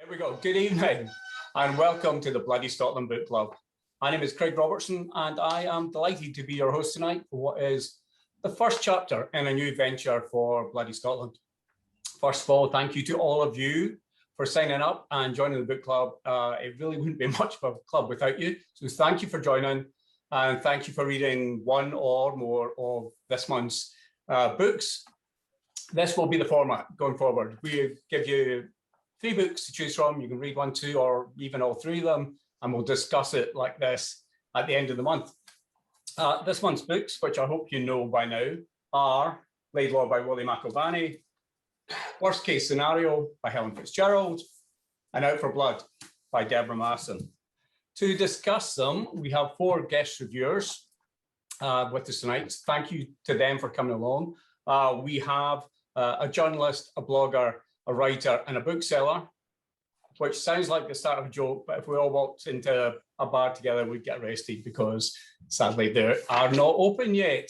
Here we go. Good evening and welcome to the Bloody Scotland Book Club. My name is Craig Robertson and I am delighted to be your host tonight for what is the first chapter in a new venture for Bloody Scotland. First of all, thank you to all of you for signing up and joining the book club. It really wouldn't be much of a club without you. So thank you for joining and thank you for reading one or more of this month's books. This will be the format going forward. We give you 3 books to choose from. You can read 1, 2, or even all 3 of them, and we'll discuss it like this at the end of the month. This month's books, which I hope you know by now, are Laidlaw by William McIlvanney, Worst Case Scenario by Helen Fitzgerald, and Out for Blood by Deborah Masson. To discuss them, we have 4 guest reviewers with us tonight. Thank you to them for coming along. We have a journalist, a blogger, a writer, and a bookseller, which sounds like the start of a joke, but if we all walked into a bar together, we'd get arrested because sadly they are not open yet.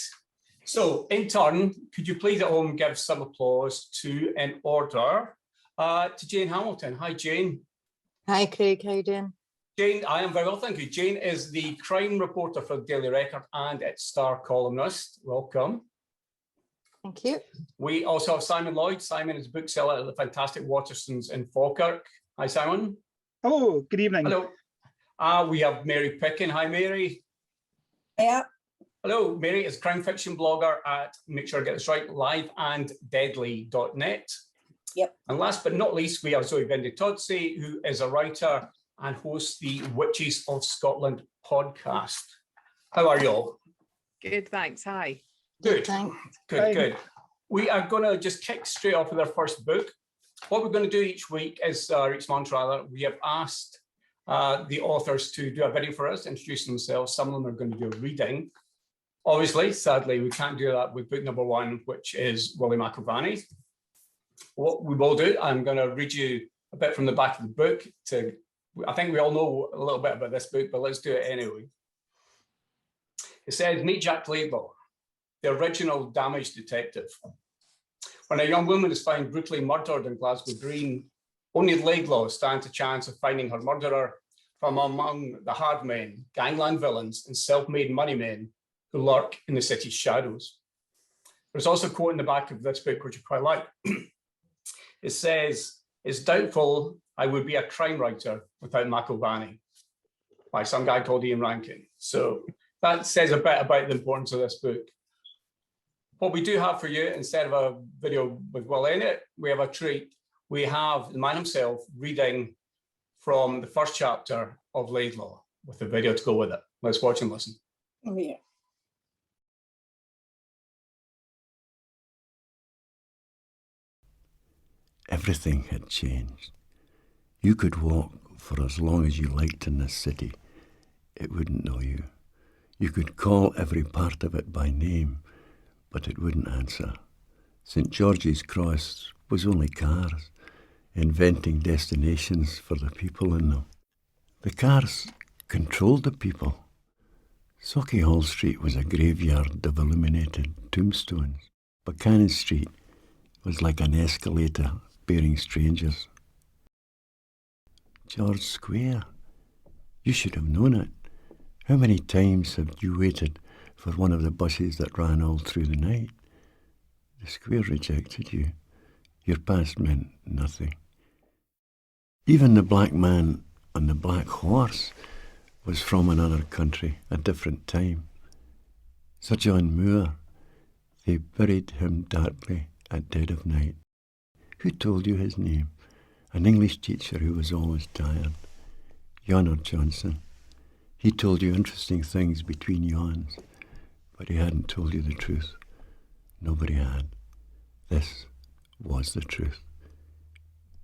So in turn, could you please at home give some applause to, in order, to Jane Hamilton. Hi, Jane. Hi, Craig. How you doing? Jane, I am very well, thank you. Jane is the crime reporter for the Daily Record and its star columnist. Welcome. Thank you. We also have Simon Lloyd. Simon is a bookseller at the fantastic Waterstones in Falkirk. Hi, Simon. Hello, good evening. Hello. We have Mary Picken. Hi, Mary. Yeah. Hello, Mary is a crime fiction blogger at, make sure I get this right, liveanddeadly.net. Yep. And last but not least, we have Zoe Venditozzi, who is a writer and hosts the Witches of Scotland podcast. How are you all? Good, thanks. Hi. Good. Thanks. Good. We are going to just kick straight off with our first book. What we're going to do each week is, each month rather, we have asked the authors to do a video for us, introduce themselves. Some of them are going to do a reading. Obviously, sadly, we can't do that with book number 1, which is William McIlvanney. What we will do, I'm going to read you a bit from the back of the book. I think we all know a little bit about this book, but let's do it anyway. It says, meet Jack Laidlaw, the original damaged detective. When a young woman is found brutally murdered in Glasgow Green, only Laidlaw stands a chance of finding her murderer from among the hard men, gangland villains, and self-made money men who lurk in the city's shadows. There's also a quote in the back of this book, which I quite like. It says, it's doubtful I would be a crime writer without McIlvanney, by some guy called Ian Rankin. So that says a bit about the importance of this book. What we do have for you, instead of a video with Will in it, we have a treat. We have the man himself reading from the first chapter of Laidlaw with a video to go with it. Let's watch and listen. Oh, yeah. Everything had changed. You could walk for as long as you liked in this city. It wouldn't know you. You could call every part of it by name, but it wouldn't answer. St. George's Cross was only cars, inventing destinations for the people in them. The cars controlled the people. Sauchiehall Street was a graveyard of illuminated tombstones. Buchanan Street was like an escalator bearing strangers. George Square, you should have known it. How many times have you waited for one of the buses that ran all through the night? The square rejected you. Your past meant nothing. Even the black man on the black horse was from another country, a different time. Sir John Moore, they buried him darkly at dead of night. Who told you his name? An English teacher who was always tired. Yonner Johnson. He told you interesting things between yawns, but he hadn't told you the truth. Nobody had. This was the truth.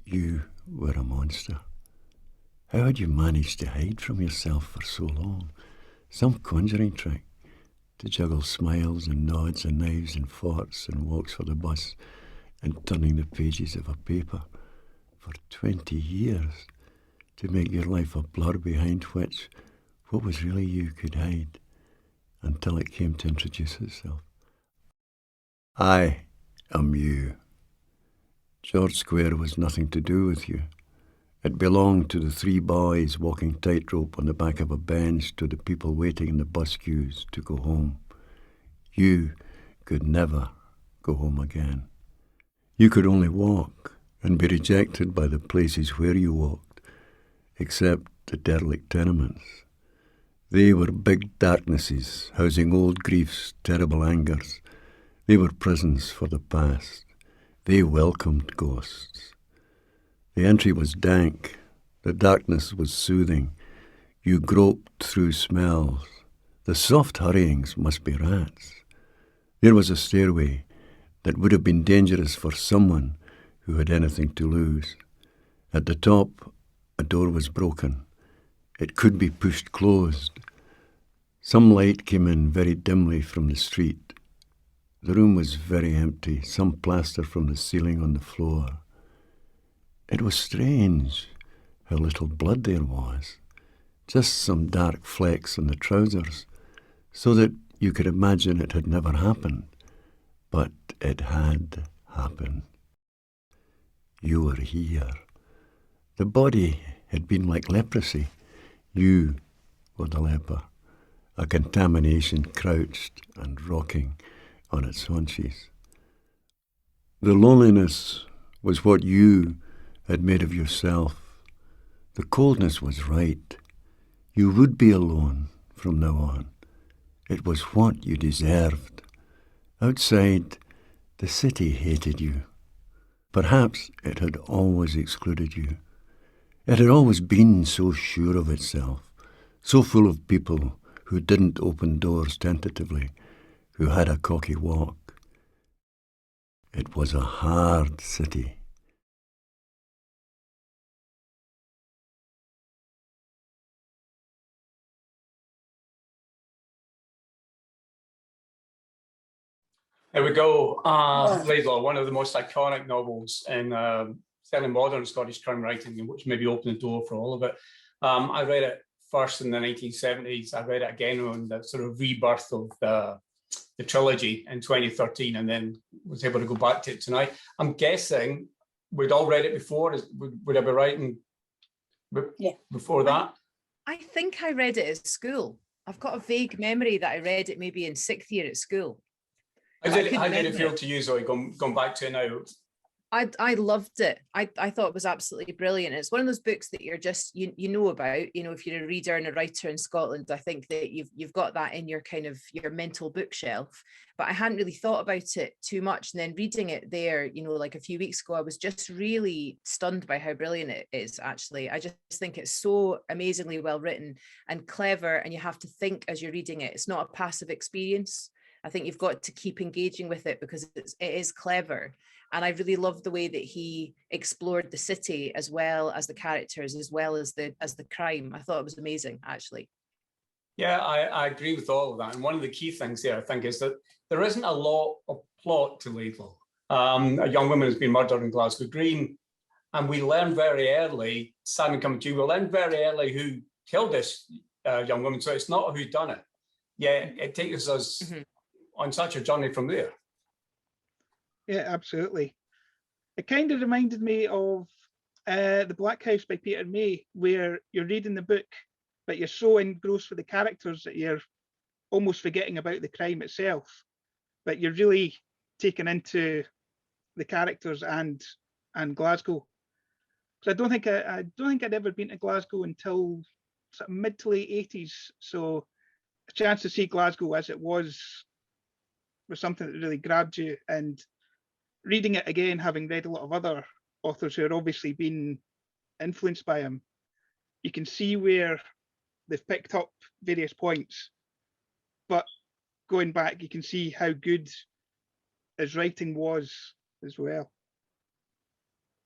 You were a monster. How had you managed to hide from yourself for so long? Some conjuring trick to juggle smiles and nods and knives and forks and walks for the bus and turning the pages of a paper for 20 years to make your life a blur behind which what was really you could hide until it came to introduce itself. I am you. George Square was nothing to do with you. It belonged to the three boys walking tightrope on the back of a bench to the people waiting in the bus queues to go home. You could never go home again. You could only walk and be rejected by the places where you walked, except the derelict tenements. They were big darknesses, housing old griefs, terrible angers. They were prisons for the past. They welcomed ghosts. The entry was dank. The darkness was soothing. You groped through smells. The soft hurryings must be rats. There was a stairway that would have been dangerous for someone who had anything to lose. At the top, a door was broken. It could be pushed closed. Some light came in very dimly from the street. The room was very empty, some plaster from the ceiling on the floor. It was strange how little blood there was, just some dark flecks on the trousers, so that you could imagine it had never happened. But it had happened. You were here. The body had been like leprosy. You were the leper, a contamination crouched and rocking on its haunches. The loneliness was what you had made of yourself. The coldness was right. You would be alone from now on. It was what you deserved. Outside, the city hated you. Perhaps it had always excluded you. It had always been so sure of itself, so full of people who didn't open doors tentatively, who had a cocky walk. It was a hard city. There we go. Laidlaw, one of the most iconic novels in certainly modern Scottish crime writing, which maybe opened the door for all of it. I read it first in the 1970s. I read it again on the sort of rebirth of the trilogy in 2013, and then was able to go back to it tonight. I'm guessing we'd all read it before. Would I be right? Before that? I think I read it at school. I've got a vague memory that I read it maybe in 6th year at school. How did it feel to you, Zoe, going back to it now? I loved it. I thought it was absolutely brilliant. It's one of those books that you're just you know about. You know, if you're a reader and a writer in Scotland, I think that you've got that in your kind of your mental bookshelf. But I hadn't really thought about it too much. And then reading it there, you know, like a few weeks ago, I was just really stunned by how brilliant it is. Actually, I just think it's so amazingly well written and clever. And you have to think as you're reading it. It's not a passive experience. I think you've got to keep engaging with it because it is clever. And I really loved the way that he explored the city as well as the characters, as well as the crime. I thought it was amazing, actually. Yeah, I agree with all of that. And one of the key things here, I think, is that there isn't a lot of plot to Laidlaw. A young woman has been murdered in Glasgow Green, and we learn very early, Simon coming to you, we learn very early who killed this young woman. So it's not a whodunit. Yeah, it takes us on such a journey from there. Yeah, absolutely. It kind of reminded me of The Black House by Peter May, where you're reading the book, but you're so engrossed with the characters that you're almost forgetting about the crime itself. But you're really taken into the characters and Glasgow. So I don't think I'd ever been to Glasgow until sort of mid to late 80s. So a chance to see Glasgow as it was something that really grabbed you. And reading it again, having read a lot of other authors who are obviously been influenced by him, you can see where they've picked up various points, but going back, you can see how good his writing was as well.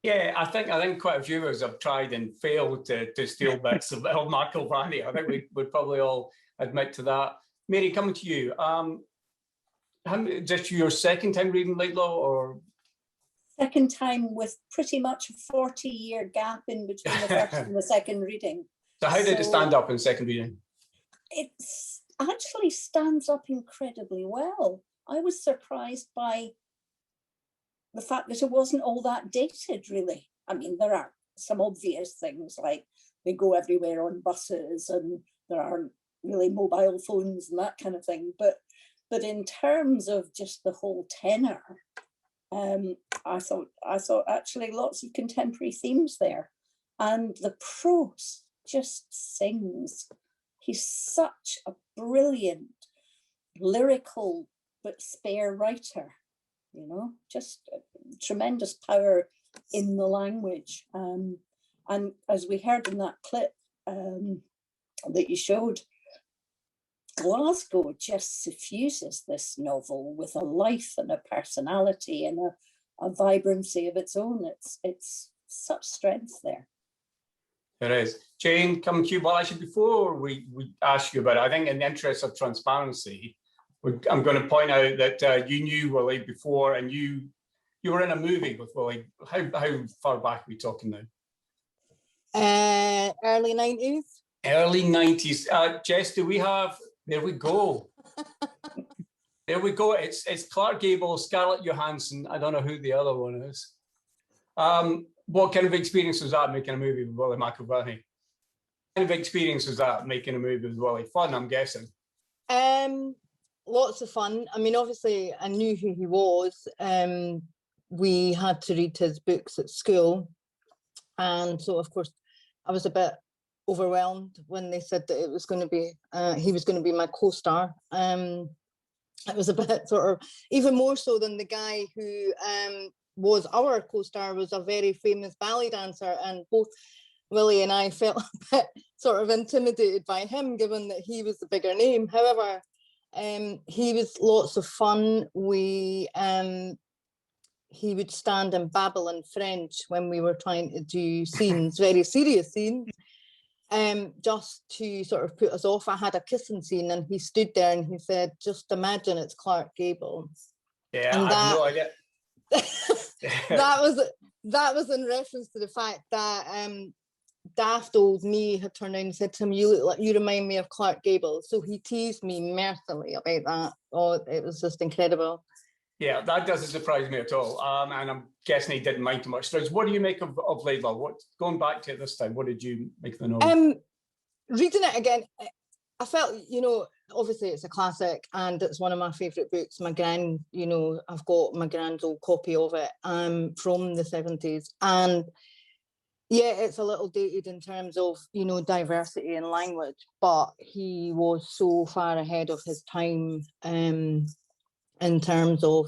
Yeah, I think quite a few of us have tried and failed to steal bits of McIlvanney. I think we would probably all admit to that. Mary, coming to you. Just your second time reading Laidlaw, or? Second time with pretty much a 40-year gap in between the first and the second reading. So how did it stand up in second reading? It actually stands up incredibly well. I was surprised by the fact that it wasn't all that dated, really. I mean, there are some obvious things like they go everywhere on buses and there aren't really mobile phones and that kind of thing. But in terms of just the whole tenor, I thought actually lots of contemporary themes there, and the prose just sings. He's such a brilliant, lyrical but spare writer, you know, just tremendous power in the language. And as we heard in that clip that you showed, Glasgow just suffuses this novel with a life and a personality and a vibrancy of its own. It's such strength there. It is. Jane, coming to you. Well, actually, before we ask you about it, I think in the interest of transparency, I'm going to point out that you knew Willie before, and you were in a movie with Willie. How far back are we talking now? Early 90s. Early 90s. Jess, do we have? There we go. There we go. It's Clark Gable, Scarlett Johansson. I don't know who the other one is. What kind of experience was that making a movie with Willie McIlvanney? What kind of experience was that making a movie with Willie? Fun, I'm guessing. Lots of fun. I mean, obviously, I knew who he was. We had to read his books at school, and so of course, I was a bit overwhelmed when they said that it was going to be he was going to be my co-star. It was a bit sort of even more so than the guy who was our co-star was a very famous ballet dancer, and both Willie and I felt a bit sort of intimidated by him, given that he was the bigger name. However, he was lots of fun. He would stand and babble in French when we were trying to do scenes, very serious scenes, just to sort of put us off. I had a kissing scene and he stood there and he said, "Just imagine it's Clark Gable." Yeah, and I have no idea. that was in reference to the fact that daft old me had turned around and said to him, "You look like, you remind me of Clark Gable." So he teased me mercilessly about that. Oh, it was just incredible. Yeah, that doesn't surprise me at all. And I'm guessing he didn't mind too much. What do you make of Laidlaw? Going back to it this time, what did you make of the novel? Reading it again, I felt, you know, obviously it's a classic and it's one of my favourite books. My gran, you know, I've got my gran's old copy of it from the 70s. And yeah, it's a little dated in terms of, you know, diversity in language, but he was so far ahead of his time in terms of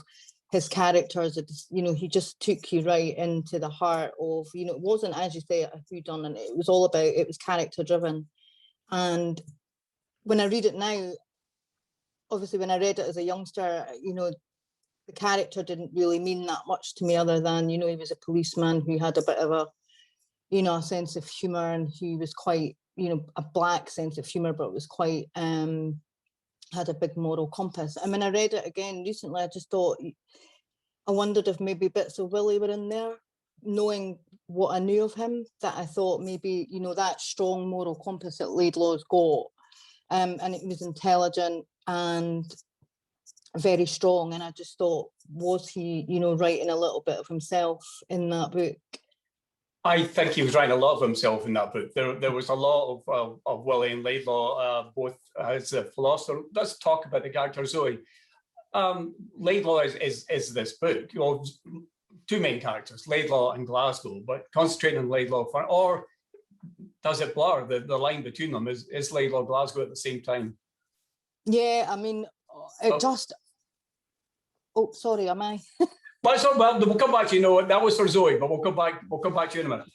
his characters. You know, he just took you right into the heart of, you know, it wasn't, as you say, a whodunit. It was all about, it was character driven. And when I read it now, obviously when I read it as a youngster, you know, the character didn't really mean that much to me, other than, you know, he was a policeman who had a bit of a, you know, a sense of humour, and he was quite, you know, a black sense of humour, but was quite had a big moral compass. And when I read it again recently, I just thought, I wondered if maybe bits of Willie were in there, knowing what I knew of him, that I thought maybe, you know, that strong moral compass that Laidlaw's got, and it was intelligent and very strong. And I just thought, was he, you know, writing a little bit of himself in that book? I think he was writing a lot of himself in that book. There was a lot of Willie and Laidlaw, both as a philosopher. Let's talk about the character Zoe. Laidlaw is this book. You know, two main characters, Laidlaw and Glasgow, but concentrating on Laidlaw, or does it blur the line between them? Is Laidlaw Glasgow at the same time? Yeah, I mean, it just. Oh, sorry, am I? Well, we'll come back to you. Know that was for Zoe, but we'll come back to you in a minute.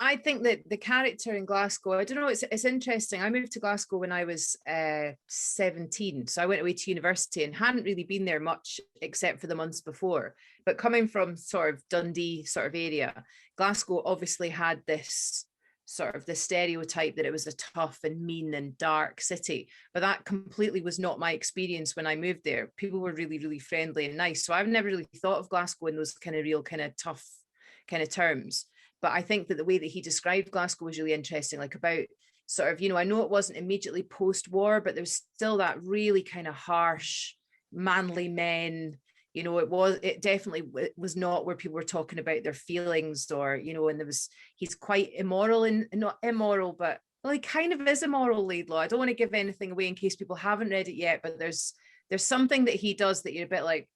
I think that the character in Glasgow, I don't know, it's interesting. I moved to Glasgow when I was 17. So I went away to university and hadn't really been there much except for the months before. But coming from sort of Dundee sort of area, Glasgow obviously had this sort of the stereotype that it was a tough and mean and dark city, but that completely was not my experience when I moved there. People were really, really friendly and nice. So I've never really thought of Glasgow in those kind of real kind of tough kind of terms. But I think that the way that he described Glasgow was really interesting, like about sort of, you know, I know it wasn't immediately post-war, but there's still that really kind of harsh, manly men, You know, it definitely was not where people were talking about their feelings, or, you know, and he's quite immoral, and not immoral, but, well, he kind of is immoral, Laidlaw. I don't want to give anything away in case people haven't read it yet, but there's something that he does that you're a bit like,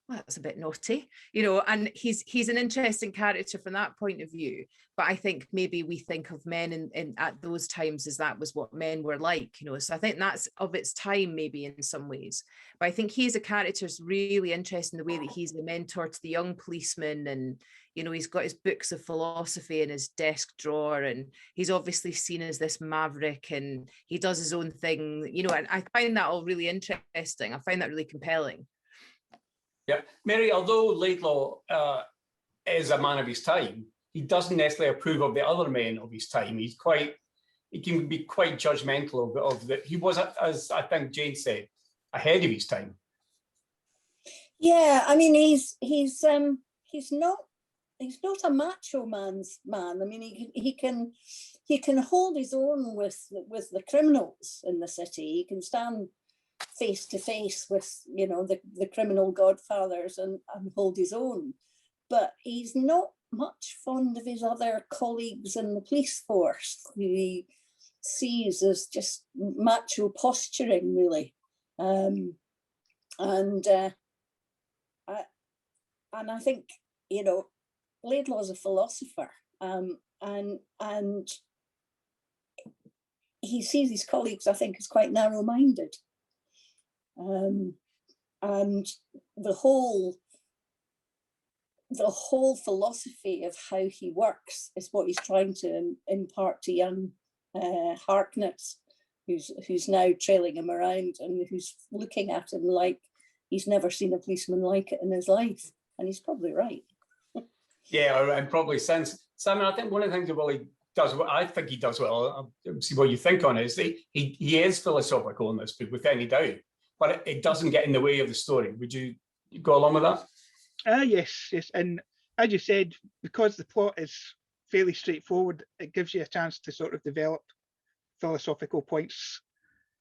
well, that's a bit naughty, you know, and he's an interesting character from that point of view. But I think maybe we think of men in at those times as that was what men were like, you know. So I think that's of its time, maybe in some ways. But I think he's a character that's really interesting, the way that he's the mentor to the young policeman, and, you know, he's got his books of philosophy in his desk drawer, and he's obviously seen as this maverick, and he does his own thing, you know, and I find that all really interesting. I find that really compelling. Yeah, Mary, although Laidlaw is a man of his time, he doesn't necessarily approve of the other men of his time. He can be quite judgmental of that. He was, as I think Jane said, ahead of his time. Yeah, I mean, he's not a macho man's man. I mean, he can hold his own with the criminals in the city. He can stand face to face with, you know, the criminal godfathers and hold his own. But he's not much fond of his other colleagues in the police force, who he sees as just macho posturing, really. And I think, you know, Laidlaw's a philosopher, and he sees his colleagues, I think, as quite narrow-minded. And the whole philosophy of how he works is what he's trying to impart to young Harkness, who's now trailing him around and who's looking at him like he's never seen a policeman like it in his life. And he's probably right. Yeah, and probably since. Simon, I think one of the things that Willie does, what I think he does well, I'll see what you think on it, is he is philosophical in this book, without any doubt, but it doesn't get in the way of the story. Would you go along with that? Yes. And as you said, because the plot is fairly straightforward, it gives you a chance to sort of develop philosophical points.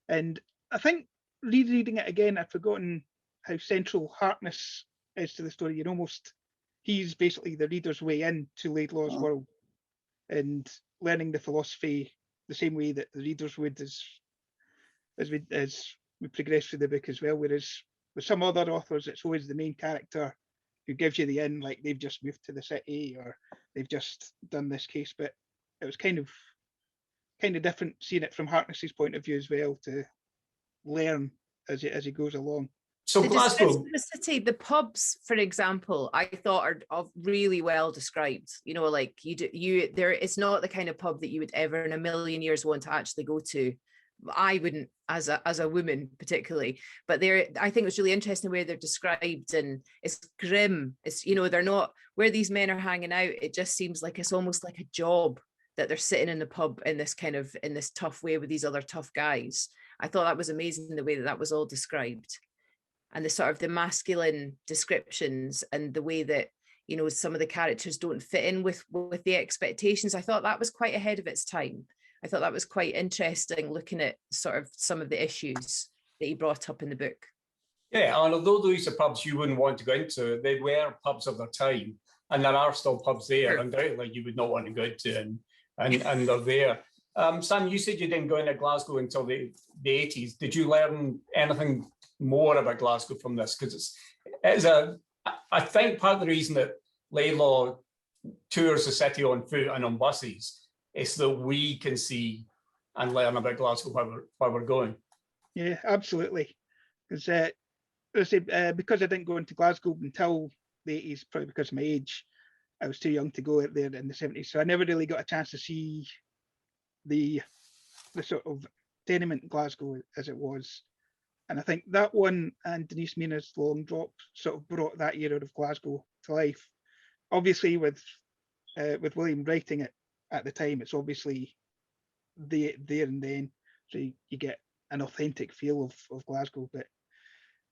And I think rereading it again, I'd forgotten how central Harkness is to the story. He's basically the reader's way in to Laidlaw's world, and learning the philosophy the same way that the readers would as we progress through the book as well. Whereas with some other authors, it's always the main character who gives you the in, like they've just moved to the city or they've just done this case. But it was kind of different seeing it from Harkness's point of view as well, to learn as he goes along. So the Glasgow, the city, the pubs, for example, I thought are really well described. You know, like it's not the kind of pub that you would ever in a million years want to actually go to. I wouldn't, as a woman particularly, but I think it was really interesting the way they're described, and it's grim. It's, you know, they're not where these men are hanging out. It just seems like it's almost like a job that they're sitting in the pub in this tough way with these other tough guys. I thought that was amazing, the way that was all described, and the sort of the masculine descriptions, and the way that, you know, some of the characters don't fit in with the expectations. I thought that was quite ahead of its time. I thought that was quite interesting, looking at sort of some of the issues that he brought up in the book. yeah, and although these are pubs you wouldn't want to go into, they were pubs of their time, and there are still pubs there, Sure. undoubtedly you would not want to go into, and they're there. Sam, you said you didn't go into Glasgow until the 80s. Did you learn anything more about Glasgow from this? Because I think part of the reason that Laidlaw tours the city on foot and on buses is that we can see and learn about Glasgow while we're going. Yeah, absolutely. Because because I didn't go into Glasgow until the 80s, probably because of my age, I was too young to go out there in the 70s. So I never really got a chance to see the sort of tenement Glasgow as it was. And I think that one and Denise Mina's Long Drop sort of brought that era of Glasgow to life. Obviously, with William writing it at the time, it's obviously there and then, so you get an authentic feel of Glasgow. But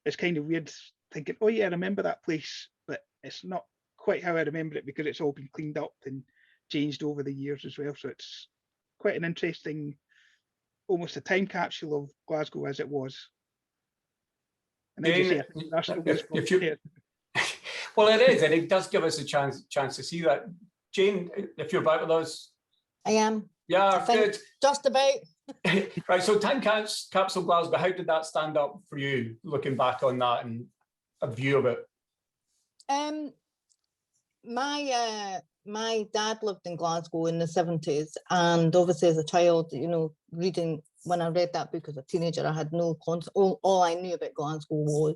it's kind of weird thinking, oh yeah, I remember that place, but it's not quite how I remember it, because it's all been cleaned up and changed over the years as well. So it's quite an interesting, almost a time capsule of Glasgow as it was. And then you say, well, it is, and it does give us a chance to see that. Jane, if you're back with us. I am. Yeah, good. Just about. Right, so Time Capsule Glasgow, how did that stand up for you, looking back on that and a view of it? My dad lived in Glasgow in the 70s, and obviously as a child, reading, when I read that book as a teenager, I had no concept. All I knew about Glasgow was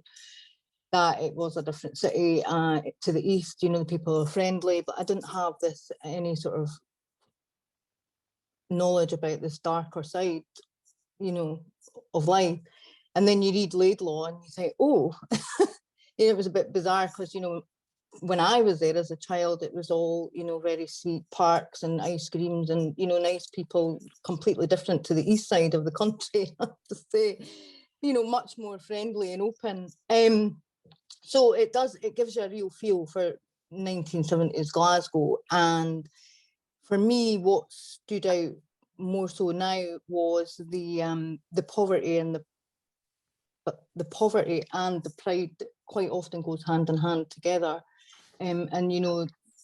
that it was a different city to the east. The people are friendly, but I didn't have any sort of knowledge about this darker side, of life. And then you read Laidlaw and you think, oh, it was a bit bizarre because, when I was there as a child, it was all, very sweet parks and ice creams and, nice people, completely different to the east side of the country, I have to say, much more friendly and open. So it gives you a real feel for 1970s Glasgow. And for me, what stood out more so now was the poverty and the poverty and the pride that quite often goes hand in hand together. And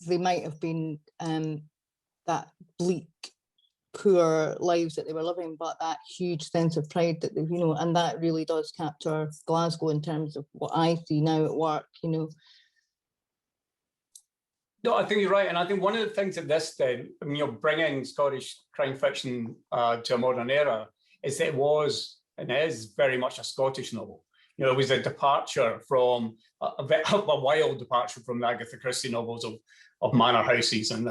they might have been that bleak, poor lives that they were living, but that huge sense of pride that they, and that really does capture Glasgow in terms of what I see now at work. No, I think you're right, and I think one of the things at this then, bringing Scottish crime fiction to a modern era, is that it was and is very much a Scottish novel. It was a departure from a wild departure from the Agatha Christie novels of manor houses and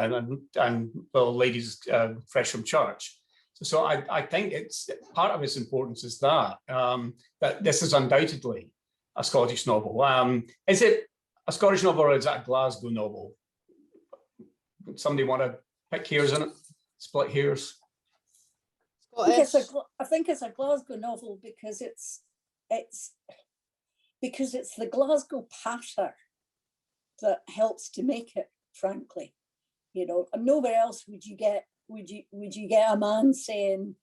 little ladies fresh from church. So I think it's part of its importance is that this is undoubtedly a Scottish novel. Is it a Scottish novel or is that a Glasgow novel? Somebody want to pick hairs in it? Split hairs? I think it's a Glasgow novel because it's the Glasgow patter that helps to make it, frankly. And nowhere else would you get a man saying,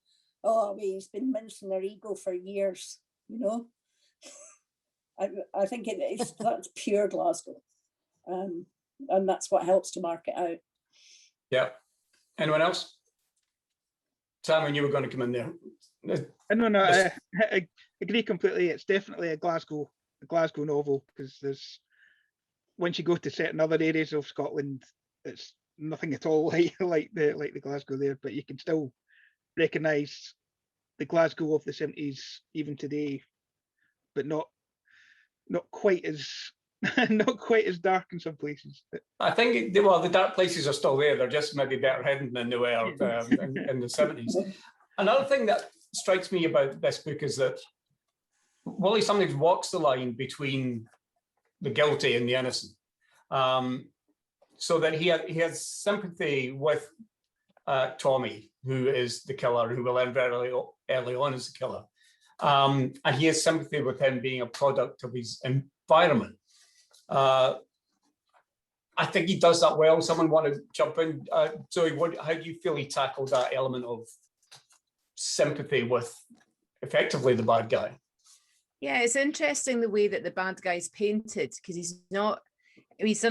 oh, he's been mincing their ego for years, I think that's pure Glasgow. And that's what helps to mark it out. Yeah. Anyone else? Simon, you were going to come in there. No, I agree completely. It's definitely a Glasgow novel because there's, once you go to certain other areas of Scotland, it's nothing at all like the Glasgow there, but you can still recognise the Glasgow of the 70s even today, but not quite as dark in some places. I think the dark places are still there. They're just maybe better hidden than they were in the 70s. Another thing that strikes me about this book is that Willie sometimes walks the line between the guilty and the innocent, so that he has sympathy with Tommy, who is the killer, who will learn very early on is the killer, and he has sympathy with him being a product of his environment. I think he does that well. Someone want to jump in? Zoe, how do you feel he tackled that element of sympathy with effectively the bad guy? Yeah, it's interesting the way that the bad guy's painted, because he's done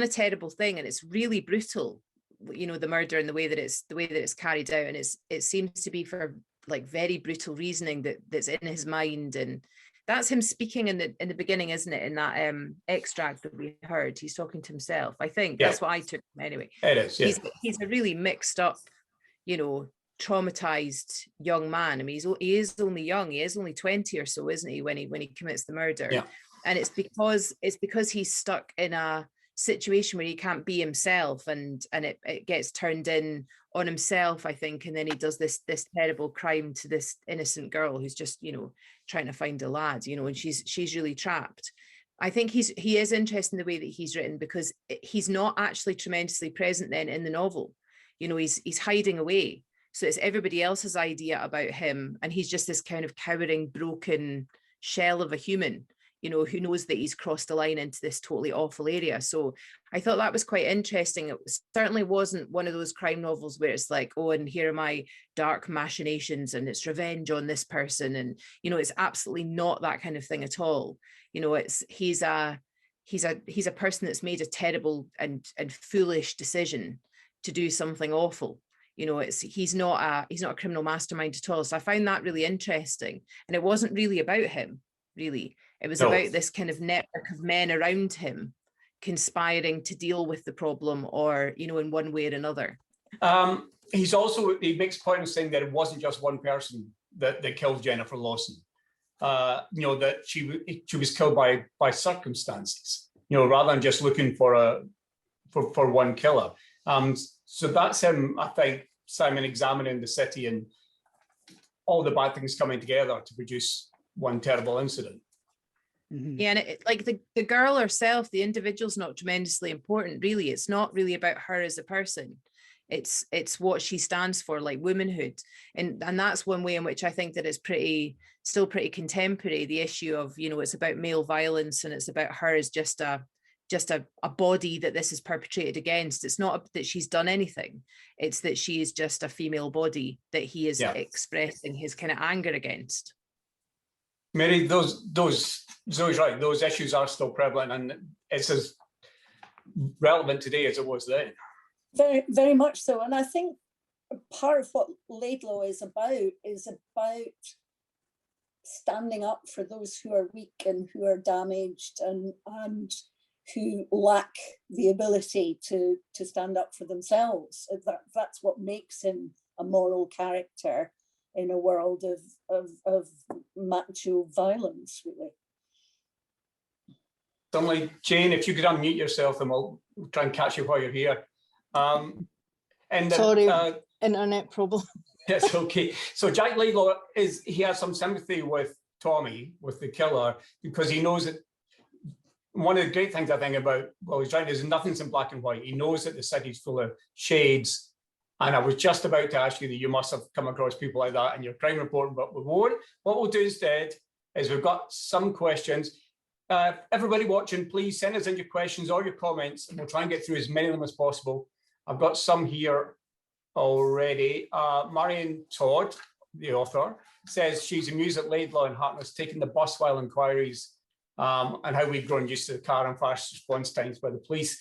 a terrible thing and it's really brutal, the murder and the way that it's carried out, and it seems to be for like very brutal reasoning that's in his mind, and that's him speaking in the beginning, isn't it? In that extract that we heard, he's talking to himself. I think that's what I took anyway. It is. Yeah. He's a really mixed up, traumatized young man. I mean, he is only young. He is only 20 or so, isn't he, when he commits the murder? Yeah. And it's because he's stuck in a situation where he can't be himself, and it gets turned in on himself, I think, and then he does this terrible crime to this innocent girl who's just trying to find a lad, and she's really trapped. I think he is interesting the way that he's written, because he's not actually tremendously present then in the novel. He's hiding away, so it's everybody else's idea about him, and he's just this kind of cowering, broken shell of a human, you know, who knows that he's crossed the line into this totally awful area. So I thought that was quite interesting. It certainly wasn't one of those crime novels where it's like, oh, and here are my dark machinations and it's revenge on this person. And, you know, it's absolutely not that kind of thing at all. You know, he's a person that's made a terrible and foolish decision to do something awful. You know, he's not a criminal mastermind at all. So I found that really interesting. And it wasn't really about him, really. It was about this kind of network of men around him conspiring to deal with the problem, or, you know, in one way or another. He makes a point of saying that it wasn't just one person that killed Jennifer Lawson. You know, that she was killed by circumstances, you know, rather than just looking for one killer. So that's him, I think, Simon, examining the city and all the bad things coming together to produce one terrible incident. Mhm. Yeah, and like the girl herself, the individual's not tremendously important, really. It's not really about her as a person. It's what she stands for, like womanhood. And that's one way in which I think that it's still pretty contemporary, the issue of, you know, it's about male violence and it's about her as just a body that this is perpetrated against. It's not that she's done anything. It's that she is just a female body that he is expressing his kind of anger against. Mary, Zoe's right. Those issues are still prevalent, and it's as relevant today as it was then. Very, very much so. And I think part of what Laidlaw is about standing up for those who are weak and who are damaged and who lack the ability to stand up for themselves. That's what makes him a moral character in a world of macho violence, really. Suddenly, Jane, if you could unmute yourself, and we'll try and catch you while you're here. Sorry, internet problem. Yes, okay. So Jack Laidlaw he has some sympathy with Tommy, with the killer, because he knows that one of the great things I think about he's writing is nothing's in black and white. He knows that the city's full of shades. And I was just about to ask you that you must have come across people like that in your crime reporting, but we won't. What we'll do instead is we've got some questions. Everybody watching, please send us in your questions or your comments, and we'll try and get through as many of them as possible. I've got some here already. Marion Todd, the author, says she's amused at Laidlaw and Harkness taking the bus while inquiries and how we've grown used to the car and fast response times by the police.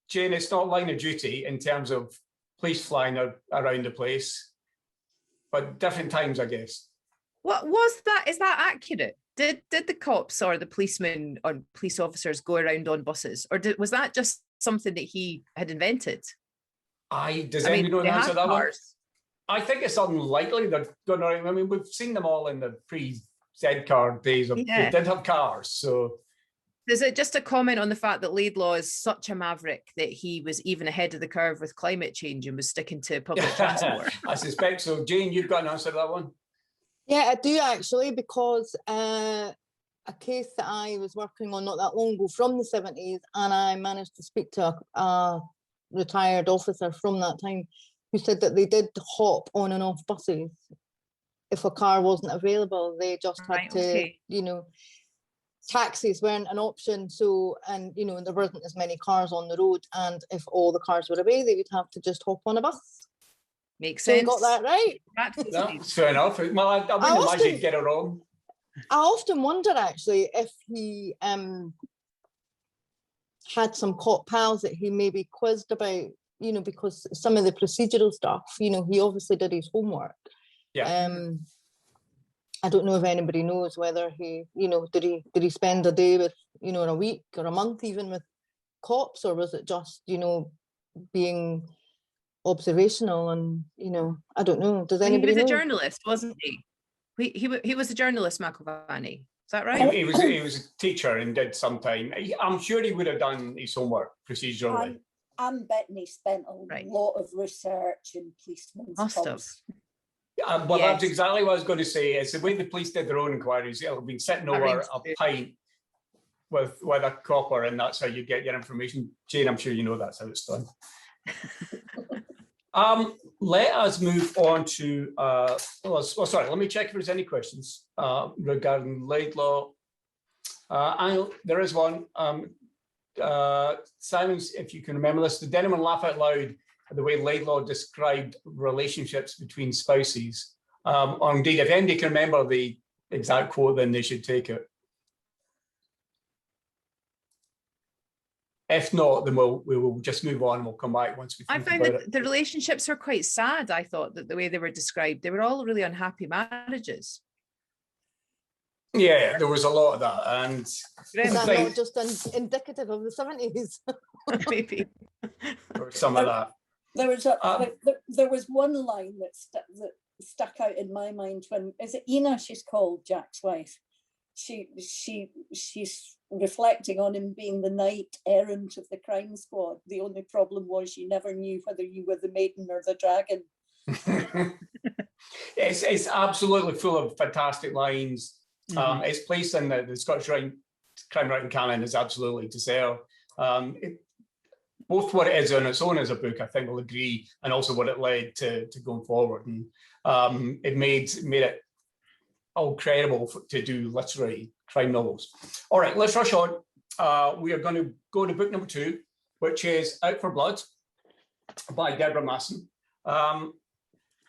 Jane, it's not line of duty in terms of police flying around the place, but different times, I guess. What was that? Is that accurate? Did the cops or the policemen or police officers go around on buses, or was that just something that he had invented? Does anybody know the answer to that one? Cars. I think it's unlikely they're going around. I mean, we've seen them all in the pre-Z car days. They did have cars, so. Is it just a comment on the fact that Laidlaw is such a maverick that he was even ahead of the curve with climate change and was sticking to public transport? I suspect so. Jane, you've got an answer to that one? Yeah, I do actually, because a case that I was working on not that long ago from the 70s, and I managed to speak to a retired officer from that time who said that they did hop on and off buses. If a car wasn't available, they just had to, you know, taxis weren't an option. So, and, you know, there wasn't as many cars on the road. And if all the cars were away, they would have to just hop on a bus. Makes So sense. you got that right. No, fair enough. Well, I wouldn't imagine he'd get it wrong. I often wonder, actually, if he had some cop pals that he maybe quizzed about, you know, because some of the procedural stuff, you know, he obviously did his homework. Yeah. I don't know if anybody knows whether he, you know, did he spend a day with, you know, or a week or a month even with cops, or was it just, you know, being observational? And, you know, I don't know. Does anybody know? He was a journalist, wasn't he? He was a journalist, McIlvanney. Is that right? He was a teacher and did some time. I'm sure he would have done his homework procedurally. I'm betting he spent a lot of research in policemen's pubs. Well, that's exactly what I was going to say. It's the way the police did their own inquiries. They've been sitting over a pint with a copper, and that's how you get your information. Jane, I'm sure you know that's how it's done. Let us move on to, sorry, let me check if there's any questions regarding Laidlaw. There is one. Simon's, if you can remember this, did anyone laugh out loud at the way Laidlaw described relationships between spouses? Or indeed, if anybody can remember the exact quote, then they should take it. If not, then we will just move on and we'll come back once we think I found about that it. the relationships were quite sad. I thought that the way they were described, they were all really unhappy marriages. Yeah, there was a lot of that. And Is that not just indicative of the 70s? Maybe. there was some of that. There was one line that stuck out in my mind when, is it Ina she's called, Jack's wife? She's reflecting on him being the knight errant of the crime squad. The only problem was you never knew whether you were the maiden or the dragon. It's absolutely full of fantastic lines. Its place in the Scottish crime writing canon is absolutely to sell. Both what it is on its own as a book, I think we'll agree, and also what it led to going forward. And it made it all credible to do literary crime novels. All right, let's rush on. We are going to go to book number 2, which is Out for Blood by Deborah Masson. I'm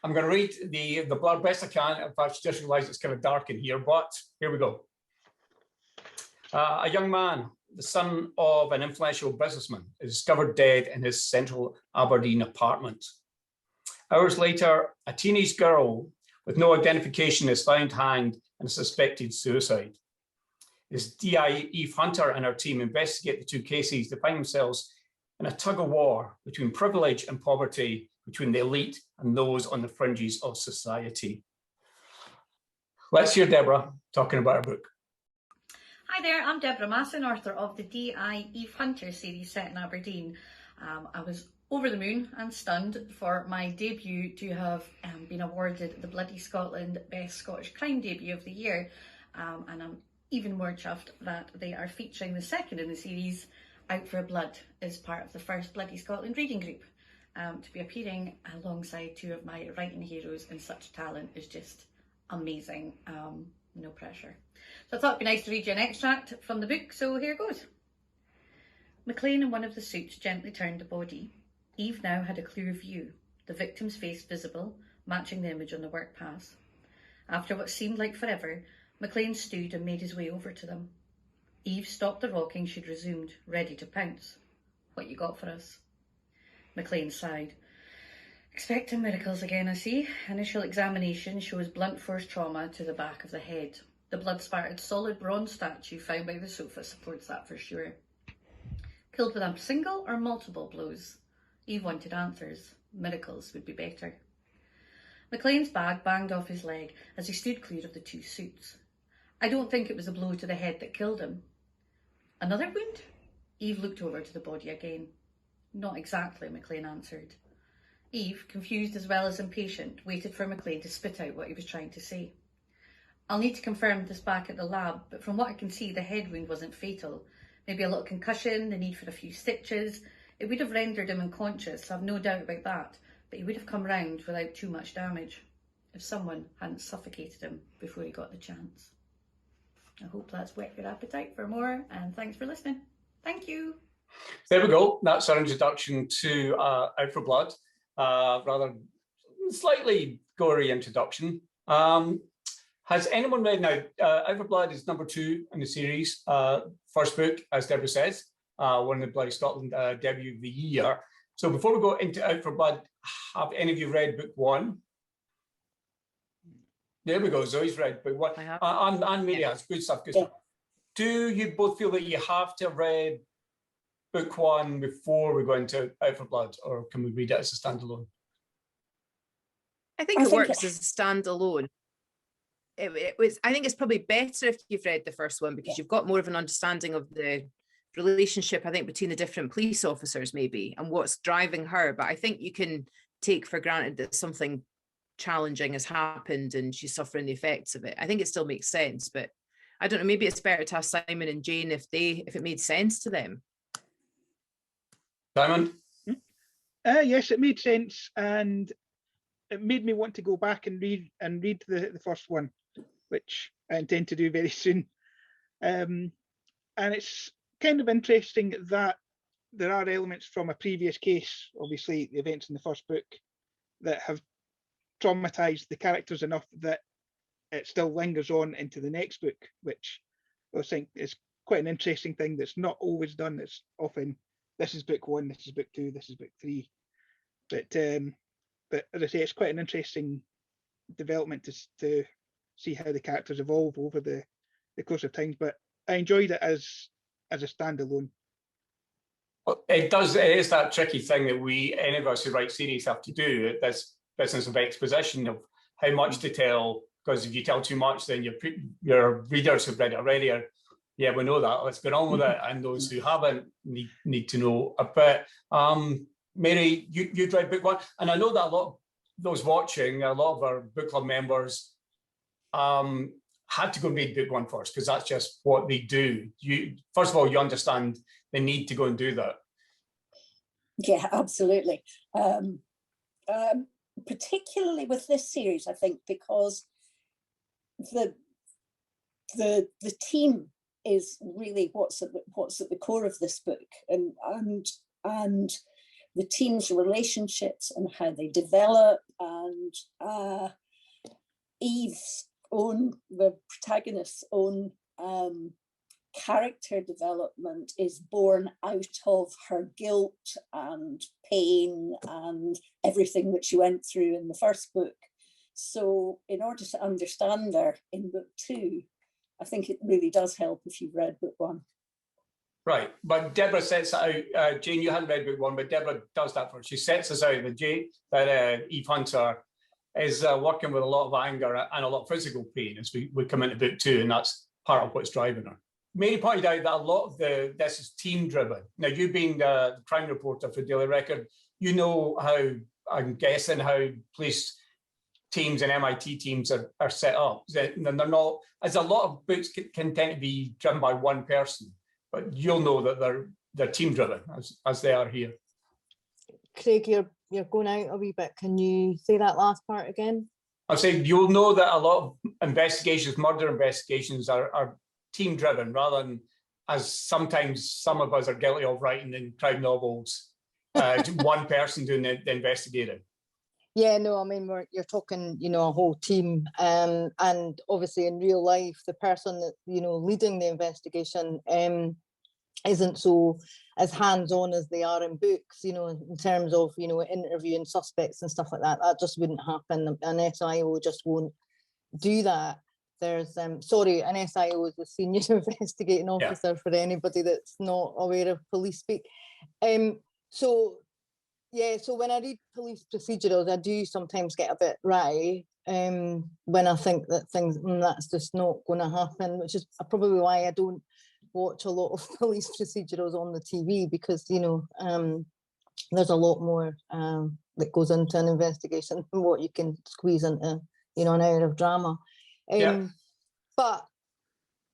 going to read the blurb best I can. In fact, I just realised it's kind of dark in here, but here we go. A young man, the son of an influential businessman, is discovered dead in his central Aberdeen apartment. Hours later, a teenage girl with no identification is found hanged in a suspected suicide. As DI Eve Hunter and her team investigate the two cases, they find themselves in a tug of war between privilege and poverty, between the elite and those on the fringes of society. Let's hear Deborah talking about her book. Hi there, I'm Deborah Masson, author of the D.I. Eve Hunter series set in Aberdeen. I was over the moon and stunned for my debut to have been awarded the Bloody Scotland Best Scottish Crime Debut of the Year. And I'm even more chuffed that they are featuring the second in the series, Out for Blood, as part of the first Bloody Scotland reading group. To be appearing alongside two of my writing heroes and such talent is just amazing. No pressure. So I thought it'd be nice to read you an extract from the book, so here goes. McLean in one of the suits gently turned the body. Eve now had a clear view, the victim's face visible, matching the image on the work pass. After what seemed like forever, McLean stood and made his way over to them. Eve stopped the rocking she'd resumed, ready to pounce. What you got for us? McLean sighed. Expecting miracles again, I see. Initial examination shows blunt force trauma to the back of the head. The blood-spattered solid bronze statue found by the sofa supports that for sure. Killed with a single or multiple blows? Eve wanted answers. Miracles would be better. McLean's bag banged off his leg as he stood clear of the two suits. I don't think it was a blow to the head that killed him. Another wound? Eve looked over to the body again. Not exactly, McLean answered. Eve, confused as well as impatient, waited for McLean to spit out what he was trying to say. I'll need to confirm this back at the lab, but from what I can see, the head wound wasn't fatal. Maybe a little concussion, the need for a few stitches. It would have rendered him unconscious, I've no doubt about that, but he would have come round without too much damage, if someone hadn't suffocated him before he got the chance. I hope that's whet your appetite for more, and thanks for listening. Thank you. There we go. That's our introduction to Out for Blood. Rather slightly gory introduction. Has anyone read now? Out for Blood is number 2 in the series. First book, as Deborah says, won the Bloody Scotland debut of the year. So before we go into Out for Blood, have any of you read book 1? There we go. Zoe's read book 1. And Mary has. Good stuff. Good stuff. Do you both feel that you have to have read book 1 before we go into Out for Blood, or can we read it as a standalone? I think it works as a standalone. I think it's probably better if you've read the first one, because you've got more of an understanding of the relationship, I think, between the different police officers maybe and what's driving her. But I think you can take for granted that something challenging has happened and she's suffering the effects of it. I think it still makes sense, but I don't know, maybe it's better to ask Simon and Jane if it made sense to them. Simon? Yes, it made sense, and it made me want to go back and read the first one, which I intend to do very soon. And it's kind of interesting that there are elements from a previous case, obviously the events in the first book, that have traumatized the characters enough that it still lingers on into the next book, which I think is quite an interesting thing that's not always done. It's often, this is book one, this is book two, this is book three. But as I say, it's quite an interesting development to see how the characters evolve over the course of times. But I enjoyed it as a standalone. Well, it is that tricky thing that any of us who write series have to do, this business of exposition, of how much to tell, because if you tell too much, then your readers have read it already, or, yeah, we know that, let's get on with it, and those who haven't need to know a bit. Mary, you'd read book one, and I know that a lot of those watching, a lot of our book club members had to go and read book one first, because that's just what they do. First of all, you understand the need to go and do that. Yeah, absolutely. Particularly with this series, I think, because the team is really what's at the core of this book, and the team's relationships and how they develop, and the protagonist's own character development is born out of her guilt and pain and everything that she went through in the first book. So in order to understand her in book two, I think it really does help if you've read book one. Right, but Deborah sets it out. Jane, you hadn't read book one, but Deborah does that for us. She sets us out that Eve Hunter is working with a lot of anger and a lot of physical pain as we come into book two, and that's part of what's driving her. Mary pointed out that a lot of this is team driven. Now, you being the crime reporter for Daily Record, you know how, I'm guessing, how police teams and MIT teams are set up. They're not, as a lot of books can tend to be driven by one person, but you'll know that they're team driven as they are here. Craig, you're going out a wee bit. Can you say that last part again? I'm saying you'll know that a lot of investigations, murder investigations, are team driven, rather than, as sometimes some of us are guilty of writing in crime novels, one person doing the investigating. Yeah, no, I mean, you're talking, a whole team, and obviously in real life, the person that, leading the investigation isn't so as hands-on as they are in books, in terms of, interviewing suspects and stuff like that. That just wouldn't happen. An SIO just won't do that. There's, an SIO is a senior investigating officer, for anybody that's not aware of police speak. So when I read police procedurals, I do sometimes get a bit wry when I think that that's just not going to happen, which is probably why I don't watch a lot of police procedurals on the TV, because, there's a lot more that goes into an investigation than what you can squeeze into, an hour of drama. But